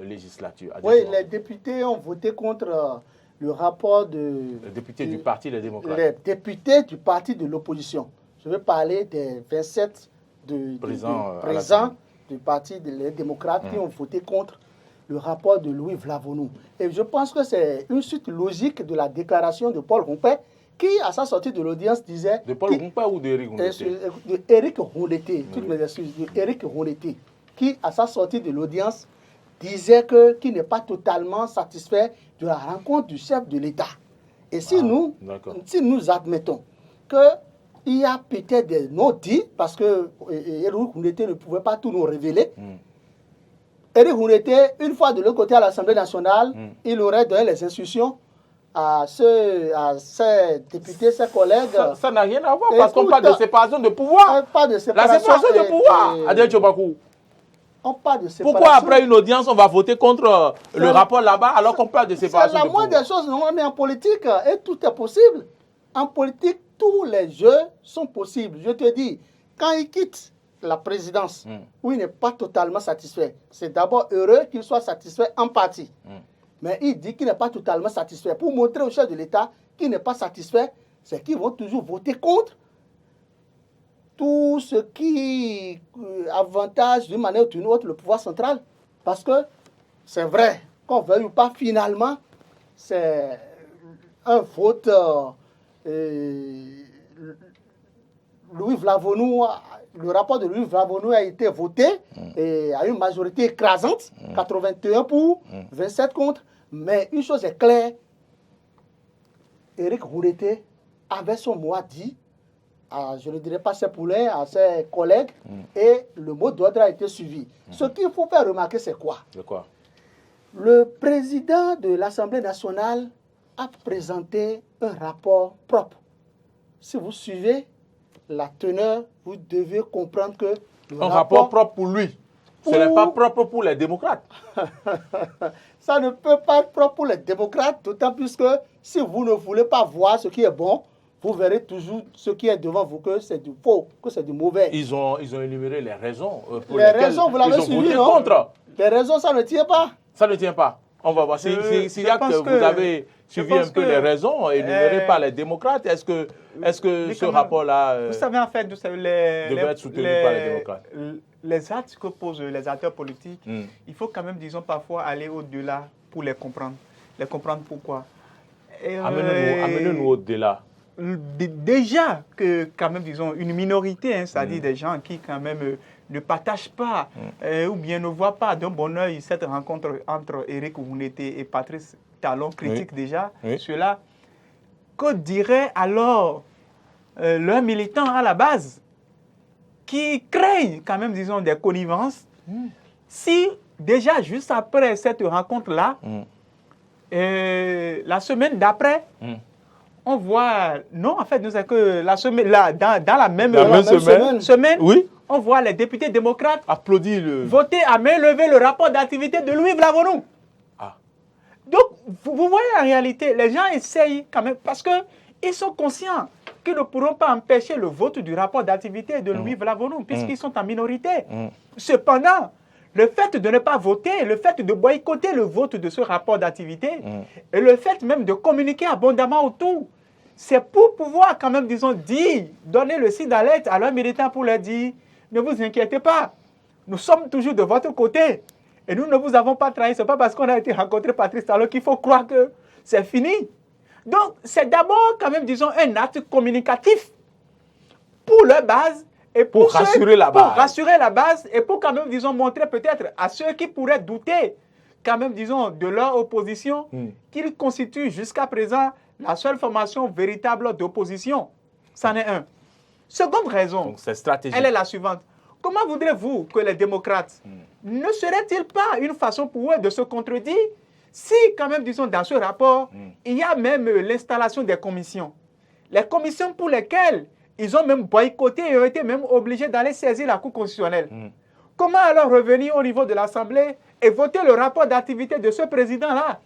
législature. Oui, les députés ont voté contre le rapport les députés du Parti des démocrates. Les députés du Parti de l'opposition. Je veux parler des 27 présents du Parti des démocrates qui ont voté contre le rapport de Louis Vlavonou. Et je pense que c'est une suite logique de la déclaration de Paul Rompin qui, à sa sortie de l'audience, disait... De Paul Rompin ou d'Éric Rouneté? D'Éric Rouneté, toutes mes excuses, d'Éric Rouneté, qui, à sa sortie de l'audience, disait qu'il n'est pas totalement satisfait de la rencontre du chef de l'État. Et si nous admettons qu'il y a peut-être des non-dits, parce que Éric Rouneté ne pouvait pas tout nous révéler, Éric Rouneté, une fois de l'autre côté à l'Assemblée nationale, il aurait donné les instructions à ses députés, ses collègues. Ça n'a rien à voir parce qu'on parle de séparation de pouvoir. La séparation de pouvoir, Adel Tchobakou. On parle de séparation. Pourquoi après une audience, on va voter contre le rapport là-bas alors qu'on parle de séparation de pouvoir? C'est la moindre des choses, non, mais en politique, et tout est possible. En politique, tous les jeux sont possibles. Je te dis, quand il quitte la présidence, où il n'est pas totalement satisfait, c'est d'abord heureux qu'il soit satisfait en partie. Mais il dit qu'il n'est pas totalement satisfait. Pour montrer au chef de l'État qu'il n'est pas satisfait, c'est qu'ils vont toujours voter contre tout ce qui avantage d'une manière ou d'une autre le pouvoir central. Parce que c'est vrai, qu'on veuille ou pas, finalement, c'est un vote. Louis Vlavonou, le rapport de Louis Vlavonou a été voté et à une majorité écrasante, 81 pour, 27 contre. Mais une chose est claire, Éric Rouleté avait son mot à dire, je ne dirais pas ses poulains, à ses collègues, et le mot d'ordre a été suivi. Ce qu'il faut faire remarquer, c'est quoi? De quoi? Le président de l'Assemblée nationale a présenté un rapport propre. Si vous suivez la teneur, vous devez comprendre que un rapport propre pour lui. Ce n'est pas propre pour les démocrates. Ça ne peut pas être propre pour les démocrates, d'autant plus que si vous ne voulez pas voir ce qui est bon, vous verrez toujours ce qui est devant vous, que c'est du faux, que c'est du mauvais. Ils ont énuméré les raisons pour les lesquelles raisons, vous l'avez ils ont suivi, voté non? contre. Les raisons, ça ne tient pas. Ça ne tient pas. On va voir. S'il y a que vous avez suivi un peu les raisons énumérées par les démocrates, est-ce que ce rapport-là vous savez, en fait, devait être soutenu par les démocrates? Les actes que posent les acteurs politiques, il faut quand même, disons, parfois aller au-delà pour les comprendre. Les comprendre pourquoi. Amenez-nous au-delà. Déjà que, quand même, disons, une minorité, hein, c'est-à-dire des gens qui, quand même, ne partagent pas ou bien ne voient pas d'un bon oeil cette rencontre entre Éric Rouleté et Patrice Talon, critique déjà cela. Que dirait alors leurs militants à la base qui craignent quand même, disons, des connivences si déjà juste après cette rencontre-là, la semaine d'après, on voit, non, en fait, nous, c'est que la semaine, là, dans la même semaine, oui, on voit les députés démocrates applaudir voter à main levée le rapport d'activité de Louis Vlavonou. Donc, vous voyez en réalité, les gens essayent quand même, parce qu'ils sont conscients qu'ils ne pourront pas empêcher le vote du rapport d'activité de Louis Vlavonou, puisqu'ils sont en minorité. Cependant, le fait de ne pas voter, le fait de boycotter le vote de ce rapport d'activité, et le fait même de communiquer abondamment autour, c'est pour pouvoir quand même, disons, donner le signe d'alerte à leurs militants pour leur dire, ne vous inquiétez pas, nous sommes toujours de votre côté. Et nous ne vous avons pas trahi. Ce n'est pas parce qu'on a été rencontré Patrice Talon qu'il faut croire que c'est fini. Donc, c'est d'abord quand même, disons, un acte communicatif pour leur base et pour rassurer la base. Pour rassurer la base et pour quand même, disons, montrer peut-être à ceux qui pourraient douter quand même, disons, de leur opposition qu'ils constituent jusqu'à présent la seule formation véritable d'opposition. C'en est un. Seconde raison, donc, elle est la suivante. Comment voudrez-vous que les démocrates, ne serait-il pas une façon pour eux de se contredire si, quand même, disons, dans ce rapport, il y a même l'installation des commissions. Les commissions pour lesquelles ils ont même boycotté et ont été même obligés d'aller saisir la Cour constitutionnelle. Comment alors revenir au niveau de l'Assemblée et voter le rapport d'activité de ce président-là?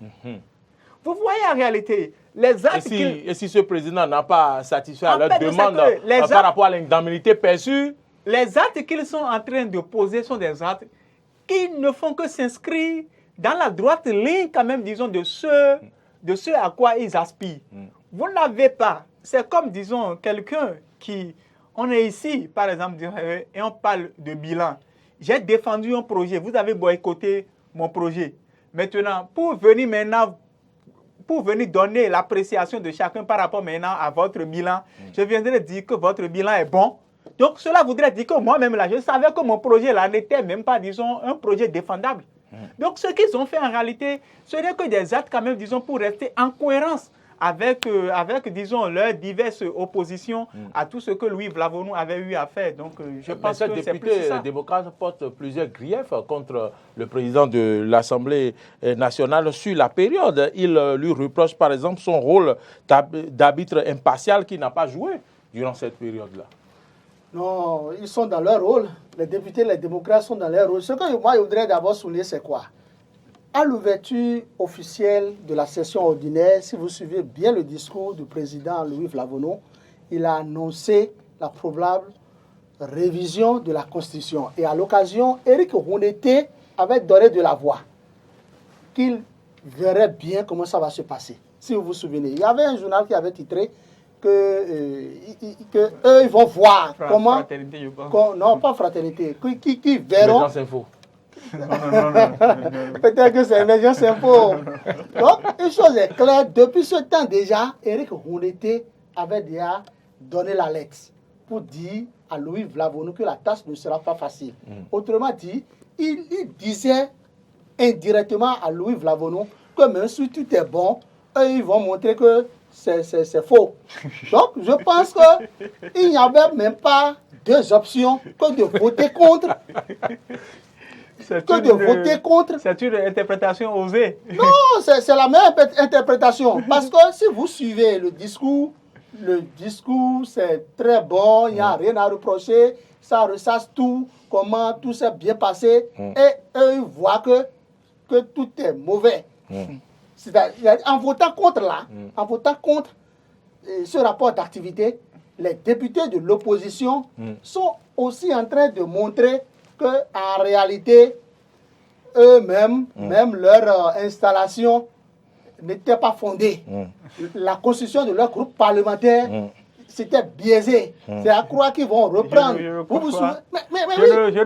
Vous voyez en réalité, les actes et si ce président n'a pas satisfait à leur demande par rapport à l'indemnité perçue, les actes qu'ils sont en train de poser sont des actes qui ne font que s'inscrire dans la droite ligne, quand même, disons, de ce à quoi ils aspirent. Vous n'avez pas. C'est comme, disons, quelqu'un qui... On est ici, par exemple, et on parle de bilan. J'ai défendu un projet. Vous avez boycotté mon projet. Maintenant, pour venir donner l'appréciation de chacun par rapport maintenant à votre bilan, je viendrai dire que votre bilan est bon. Donc, cela voudrait dire que moi-même, là, je savais que mon projet, là, n'était même pas, disons, un projet défendable. Donc, ce qu'ils ont fait en réalité, ce n'est que des actes, quand même, disons, pour rester en cohérence avec disons, leurs diverses oppositions à tout ce que Louis Vlavonou avait eu à faire. Donc, je pense que c'est plus ça. Les démocrates portent plusieurs griefs contre le président de l'Assemblée nationale sur la période. Il lui reproche, par exemple, son rôle d'arbitre impartial qu'il n'a pas joué durant cette période-là. Non, ils sont dans leur rôle. Les députés, les démocrates sont dans leur rôle. Ce que moi, je voudrais d'abord souligner, c'est quoi? À l'ouverture officielle de la session ordinaire, si vous suivez bien le discours du président Louis Vlavonou, il a annoncé la probable révision de la Constitution. Et à l'occasion, Éric Rouleté avait donné de la voix, qu'il verrait bien comment ça va se passer. Si vous vous souvenez, il y avait un journal qui avait titré que eux, ils vont voir comment... Fraternité, je pense. Non, pas fraternité. Qui verront... Peut-être que c'est émergence impôt. Donc, une chose est claire, depuis ce temps déjà, Éric Rondeté avait déjà donné la lettre pour dire à Louis Vlavonou que la tâche ne sera pas facile. Autrement dit, il disait indirectement à Louis Vlavonou que même si tout est bon, eux, ils vont montrer que c'est faux. Donc, je pense qu'il n'y avait même pas deux options que de voter contre. C'est une interprétation osée. Non, c'est la même interprétation. Parce que si vous suivez le discours c'est très bon, il n'y a rien à reprocher, ça ressasse tout, comment tout s'est bien passé, et eux, ils voient que tout est mauvais. En votant contre en votant contre ce rapport d'activité, les députés de l'opposition sont aussi en train de montrer qu'en réalité, eux-mêmes, même leur installation n'était pas fondée. La constitution de leur groupe parlementaire, c'était biaisé. C'est à croire qu'ils vont reprendre. Je ne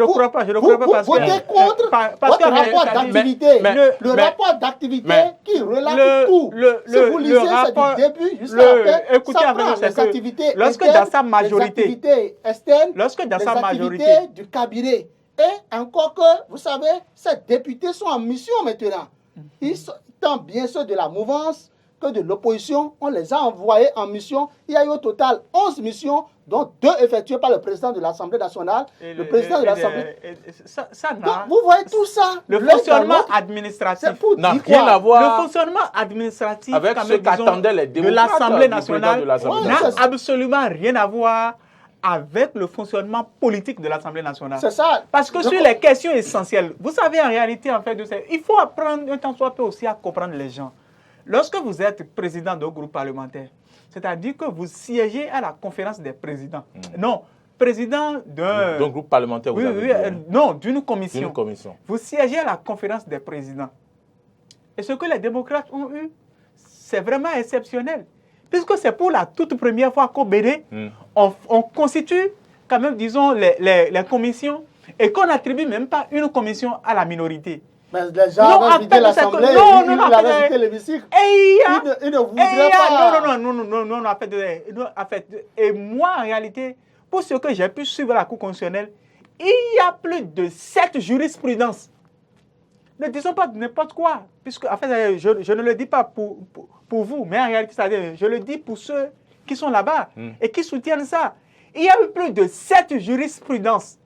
crois pas. Vous votez contre votre rapport d'activité. Le rapport d'activité qui relate tout. Si vous lisez, c'est du début jusqu'à la fin. Ça prend les activités lorsque internes, dans sa majorité, les activités externes, lorsque dans les sa activités majorité, du cabinet. Et encore que, vous savez, ces députés sont en mission maintenant. Ils sont tant bien ceux de la mouvance que de l'opposition. On les a envoyés en mission. Il y a eu au total 11 missions, dont 2 effectuées par le président de l'Assemblée nationale. Le président de l'Assemblée. Vous voyez tout ça. Le fonctionnement administratif n'a rien à voir. Le fonctionnement administratif avec ce qu'attendaient les démocrates de l'Assemblée nationale n'a absolument rien à voir avec le fonctionnement politique de l'Assemblée nationale. C'est ça. Parce que sur les questions essentielles, vous savez en réalité, en fait, il faut apprendre un temps soit peu aussi à comprendre les gens. Lorsque vous êtes président d'un groupe parlementaire, c'est-à-dire que vous siégez à la conférence des présidents. Non, président d'un groupe parlementaire, vous avez dit. Non, d'une commission. D'une commission. Vous siégez à la conférence des présidents. Et ce que les démocrates ont eu, c'est vraiment exceptionnel. Puisque c'est pour la toute première fois qu'au Bénin, on constitue quand même, disons, les commissions et qu'on n'attribue même pas une commission à la minorité. Mais les gens avaient vidé l'Assemblée, ils avaient vidé l'hémicycle. Ils ne voudraient pas. Non, en fait, et moi, en réalité, pour ce que j'ai pu suivre la Cour constitutionnelle, il y a plus de 7 jurisprudences. Ne disons pas n'importe quoi, puisque en fait, je ne le dis pas pour vous, mais en réalité, je le dis pour ceux qui sont là-bas et qui soutiennent ça. Il y a eu plus de 7 jurisprudences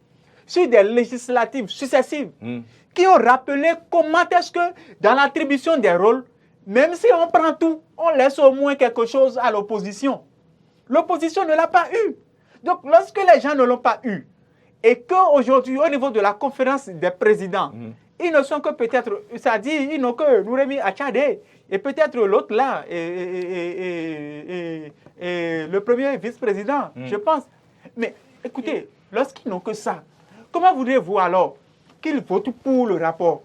sur des législatives successives qui ont rappelé comment est-ce que dans l'attribution des rôles, même si on prend tout, on laisse au moins quelque chose à l'opposition. L'opposition ne l'a pas eu. Donc, lorsque les gens ne l'ont pas eu, et qu'aujourd'hui, au niveau de la conférence des présidents, ils ne sont que peut-être, c'est-à-dire, ils n'ont que Nouremi Achadé, et peut-être l'autre là, et le premier vice-président, je pense. Mais écoutez, lorsqu'ils n'ont que ça, comment voudrez-vous alors qu'ils votent pour le rapport?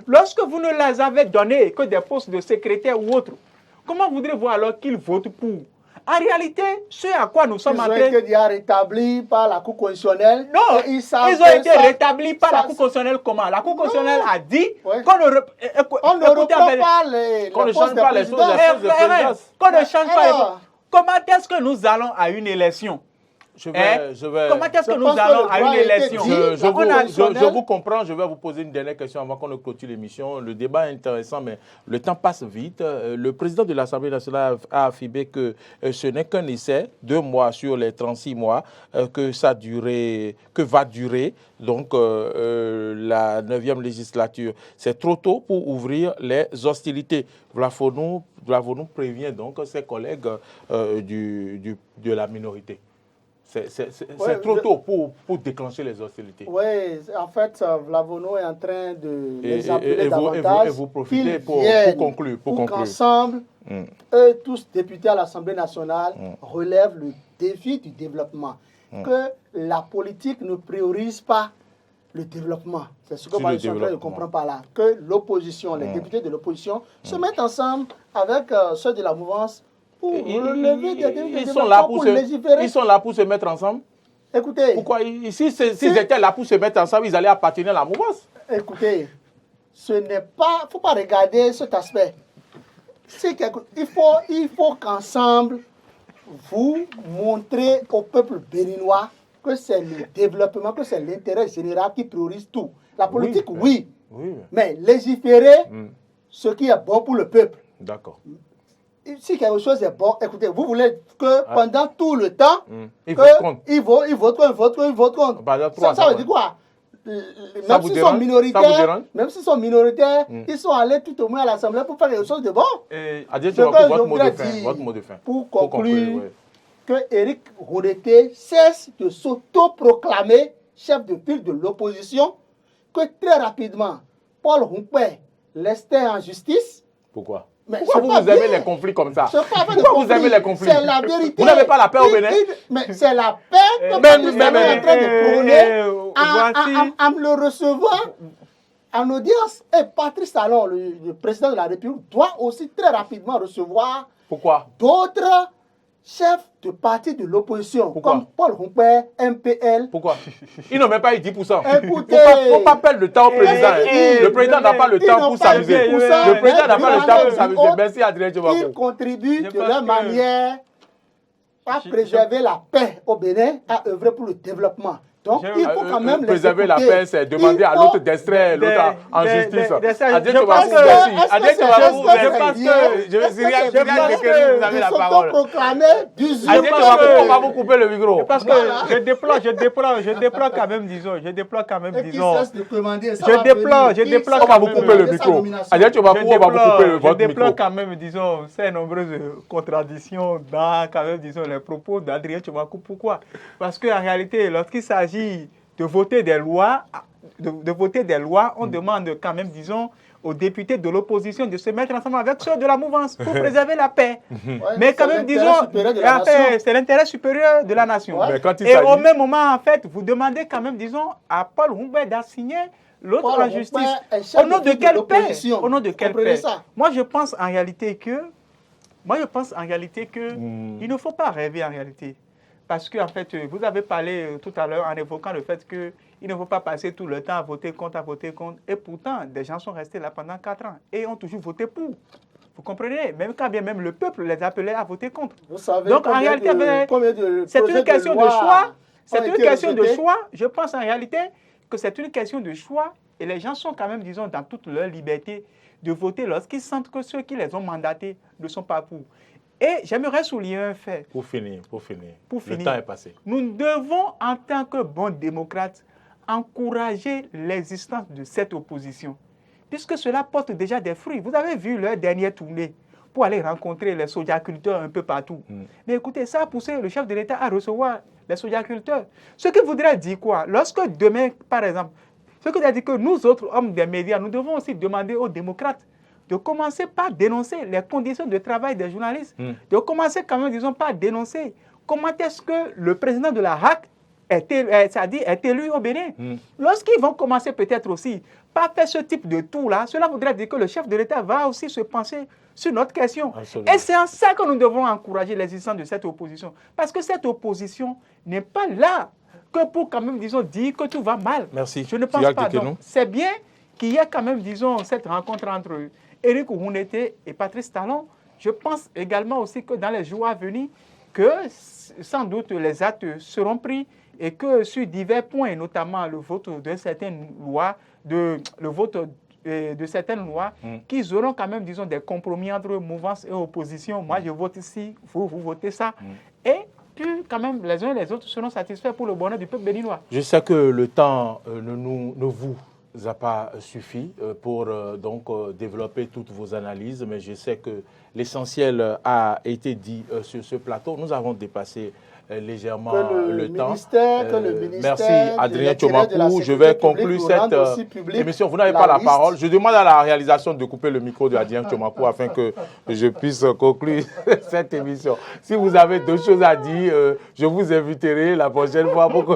Lorsque vous ne les avez donnés que des postes de secrétaire ou autres, comment voudrez-vous alors qu'ils votent pour? En réalité, ce à quoi nous sommes en train... Ils ont été rétablis par la Cour constitutionnelle. Non, ils ont été rétablis par la Cour constitutionnelle comment? La Cour constitutionnelle a dit qu'on ne reprend pas les postes de président. Qu'on ne change pas les postes. Comment est-ce que nous allons à une élection? Comment est-ce que nous allons à une élection? Je vous comprends, je vais vous poser une dernière question avant qu'on ne clôture l'émission. Le débat est intéressant, mais le temps passe vite. Le président de l'Assemblée nationale a affirmé que ce n'est qu'un essai, 2 mois sur les 36 mois, que va durer donc, la 9e législature. C'est trop tôt pour ouvrir les hostilités. Vlavonou prévient donc ses collègues de la minorité. C'est trop tôt pour déclencher les hostilités. Oui, en fait, Vlavonou est en train de les appeler davantage. Et vous profitez pour conclure. Pour qu'ensemble, eux, tous députés à l'Assemblée nationale, relèvent le défi du développement. Que la politique ne priorise pas le développement. C'est ce que moi je suis en train de comprendre par là. Que l'opposition, les députés de l'opposition, se mettent ensemble avec ceux de la mouvance. Ils sont là pour se mettre ensemble. Écoutez. Pourquoi s'ils étaient là pour se mettre ensemble, ils allaient appartenir à la mouvance. Écoutez, ce n'est pas... Il ne faut pas regarder cet aspect. Il faut qu'ensemble, vous montrez au peuple béninois que c'est le développement, que c'est l'intérêt général qui priorise tout. La politique, oui. Mais légiférer ce qui est bon pour le peuple. D'accord. Si quelque chose est bon, écoutez, vous voulez que pendant tout le temps, ils votent contre. Ils votent contre. Ça veut dire quoi? Même s'ils sont minoritaires, ils sont allés tout au moins à l'Assemblée pour faire quelque chose de bon. Votre mot de fin. Pour conclure, que Éric Rouleté cesse de s'auto-proclamer chef de file de l'opposition, que très rapidement, Paul Humpé l'estait en justice. Pourquoi? Pourquoi vous aimez les conflits comme ça? Pourquoi vous aimez les conflits? C'est la vérité. Vous n'avez pas la paix au Bénin? Mais c'est la paix que Patrice Talon est en train de prôner en le recevant en audience. Et Patrice Talon, le président de la République, doit aussi très rapidement recevoir d'autres chefs de partis de l'opposition, comme Paul Humpé, MPL. Pourquoi? Ils n'ont même pas eu 10%. Écoutez, il ne faut pas perdre le temps au président. Le président n'a pas le temps pour s'amuser. Le président n'a pas le temps pour s'amuser. Merci Adrien Tchomako. Ils contribuent de leur manière à préserver la paix au Bénin, à œuvrer pour le développement. Donc, il faut quand même préserver la paix, c'est demander à l'autre d'extraire l'autre en justice. Adrien Tchomako, vous avez la parole. On va vous couper le micro. Parce que je déplore quand même, disons. Je déplore quand même, disons. On va vous couper le micro. Adrien Tchomako, on va vous couper votre micro. Je déplore quand même, disons, ces nombreuses contradictions dans, quand même, disons, les propos d'Adrien Tchomako. Pourquoi? Parce qu'en réalité, lorsqu'il s'agit de voter des lois, on demande quand même, disons, aux députés de l'opposition de se mettre ensemble avec ceux de la mouvance pour préserver la paix. Mais quand même, disons, c'est l'intérêt supérieur de la nation. Et au même moment, en fait, vous demandez quand même, disons, à Paul Humbert d'assigner l'autre en justice. Au nom de quelle paix? Au nom de quelle paix? Moi, je pense en réalité que il ne faut pas rêver en réalité. Parce que, en fait, vous avez parlé tout à l'heure en évoquant le fait qu'il ne faut pas passer tout le temps à voter contre. Et pourtant, des gens sont restés là pendant 4 ans et ont toujours voté pour. Vous comprenez? Même quand bien même le peuple les appelait à voter contre. Vous savez. Donc, en réalité, c'est une question de choix. C'est une question de choix. Je pense en réalité que c'est une question de choix. Et les gens sont quand même, disons, dans toute leur liberté de voter lorsqu'ils sentent que ceux qui les ont mandatés ne sont pas pour. Et j'aimerais souligner un fait. Pour finir. Le temps est passé. Nous devons, en tant que bons démocrates, encourager l'existence de cette opposition, puisque cela porte déjà des fruits. Vous avez vu leur dernière tournée pour aller rencontrer les sojaculteurs un peu partout. Mais écoutez, ça a poussé le chef de l'État à recevoir les sojaculteurs. Ce qui voudrait dire quoi? Lorsque demain, par exemple, ce qui veut dire que nous autres, hommes des médias, nous devons aussi demander aux démocrates de commencer par dénoncer les conditions de travail des journalistes, de commencer quand même, disons, par dénoncer comment est-ce que le président de la RAC est élu au Bénin. Lorsqu'ils vont commencer peut-être aussi par faire ce type de tour-là, cela voudrait dire que le chef de l'État va aussi se pencher sur notre question. Absolument. Et c'est en ça que nous devons encourager l'existence de cette opposition. Parce que cette opposition n'est pas là que pour quand même, disons, dire que tout va mal. Merci. Je ne pense pas. C'est bien qu'il y ait quand même, disons, cette rencontre entre Éric Rouleté et Patrice Talon. Je pense également aussi que dans les jours à venir, que sans doute les actes seront pris et que sur divers points, notamment le vote de certaines lois, certaines lois, qu'ils auront quand même, disons, des compromis entre mouvance et opposition. Moi, je vote ici, vous votez ça. Et puis, quand même, les uns et les autres seront satisfaits pour le bonheur du peuple béninois. Je sais que le temps ne vous a pas suffi pour développer toutes vos analyses, mais je sais que l'essentiel a été dit sur ce plateau. Nous avons dépassé légèrement le temps. Merci Adrien Tchomako. Je vais conclure cette émission. Vous n'avez pas la parole. Je demande à la réalisation de couper le micro de Adrien Tchomako afin que je puisse conclure cette émission. Si vous avez d'autres choses à dire, je vous inviterai la prochaine fois pour que...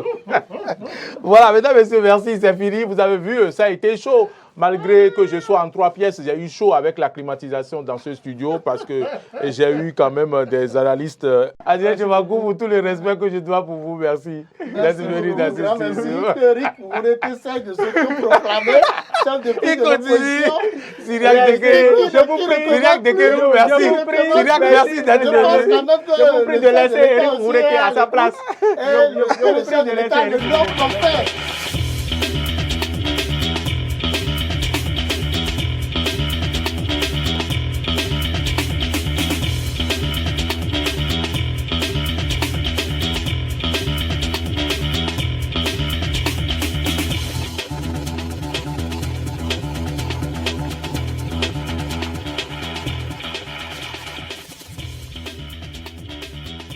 Voilà, mesdames, messieurs, merci, c'est fini. Vous avez vu, ça a été chaud. Malgré que je sois en 3 pièces, j'ai eu chaud avec la climatisation dans ce studio parce que j'ai eu quand même des analystes. Adrien Chemakou, pour tout le respect que je dois pour vous, merci. Merci venu dans ce studio. Eric, vous êtes de s'auto-proclamer chef de file de l'opposition. Syriac Dekerou, je vous prie. Syriac Dekerou, merci. Syriac, merci d'être venu. Je vous prie de laisser Eric Mourete à sa place. Et le chef de l'État ne doit pas faire.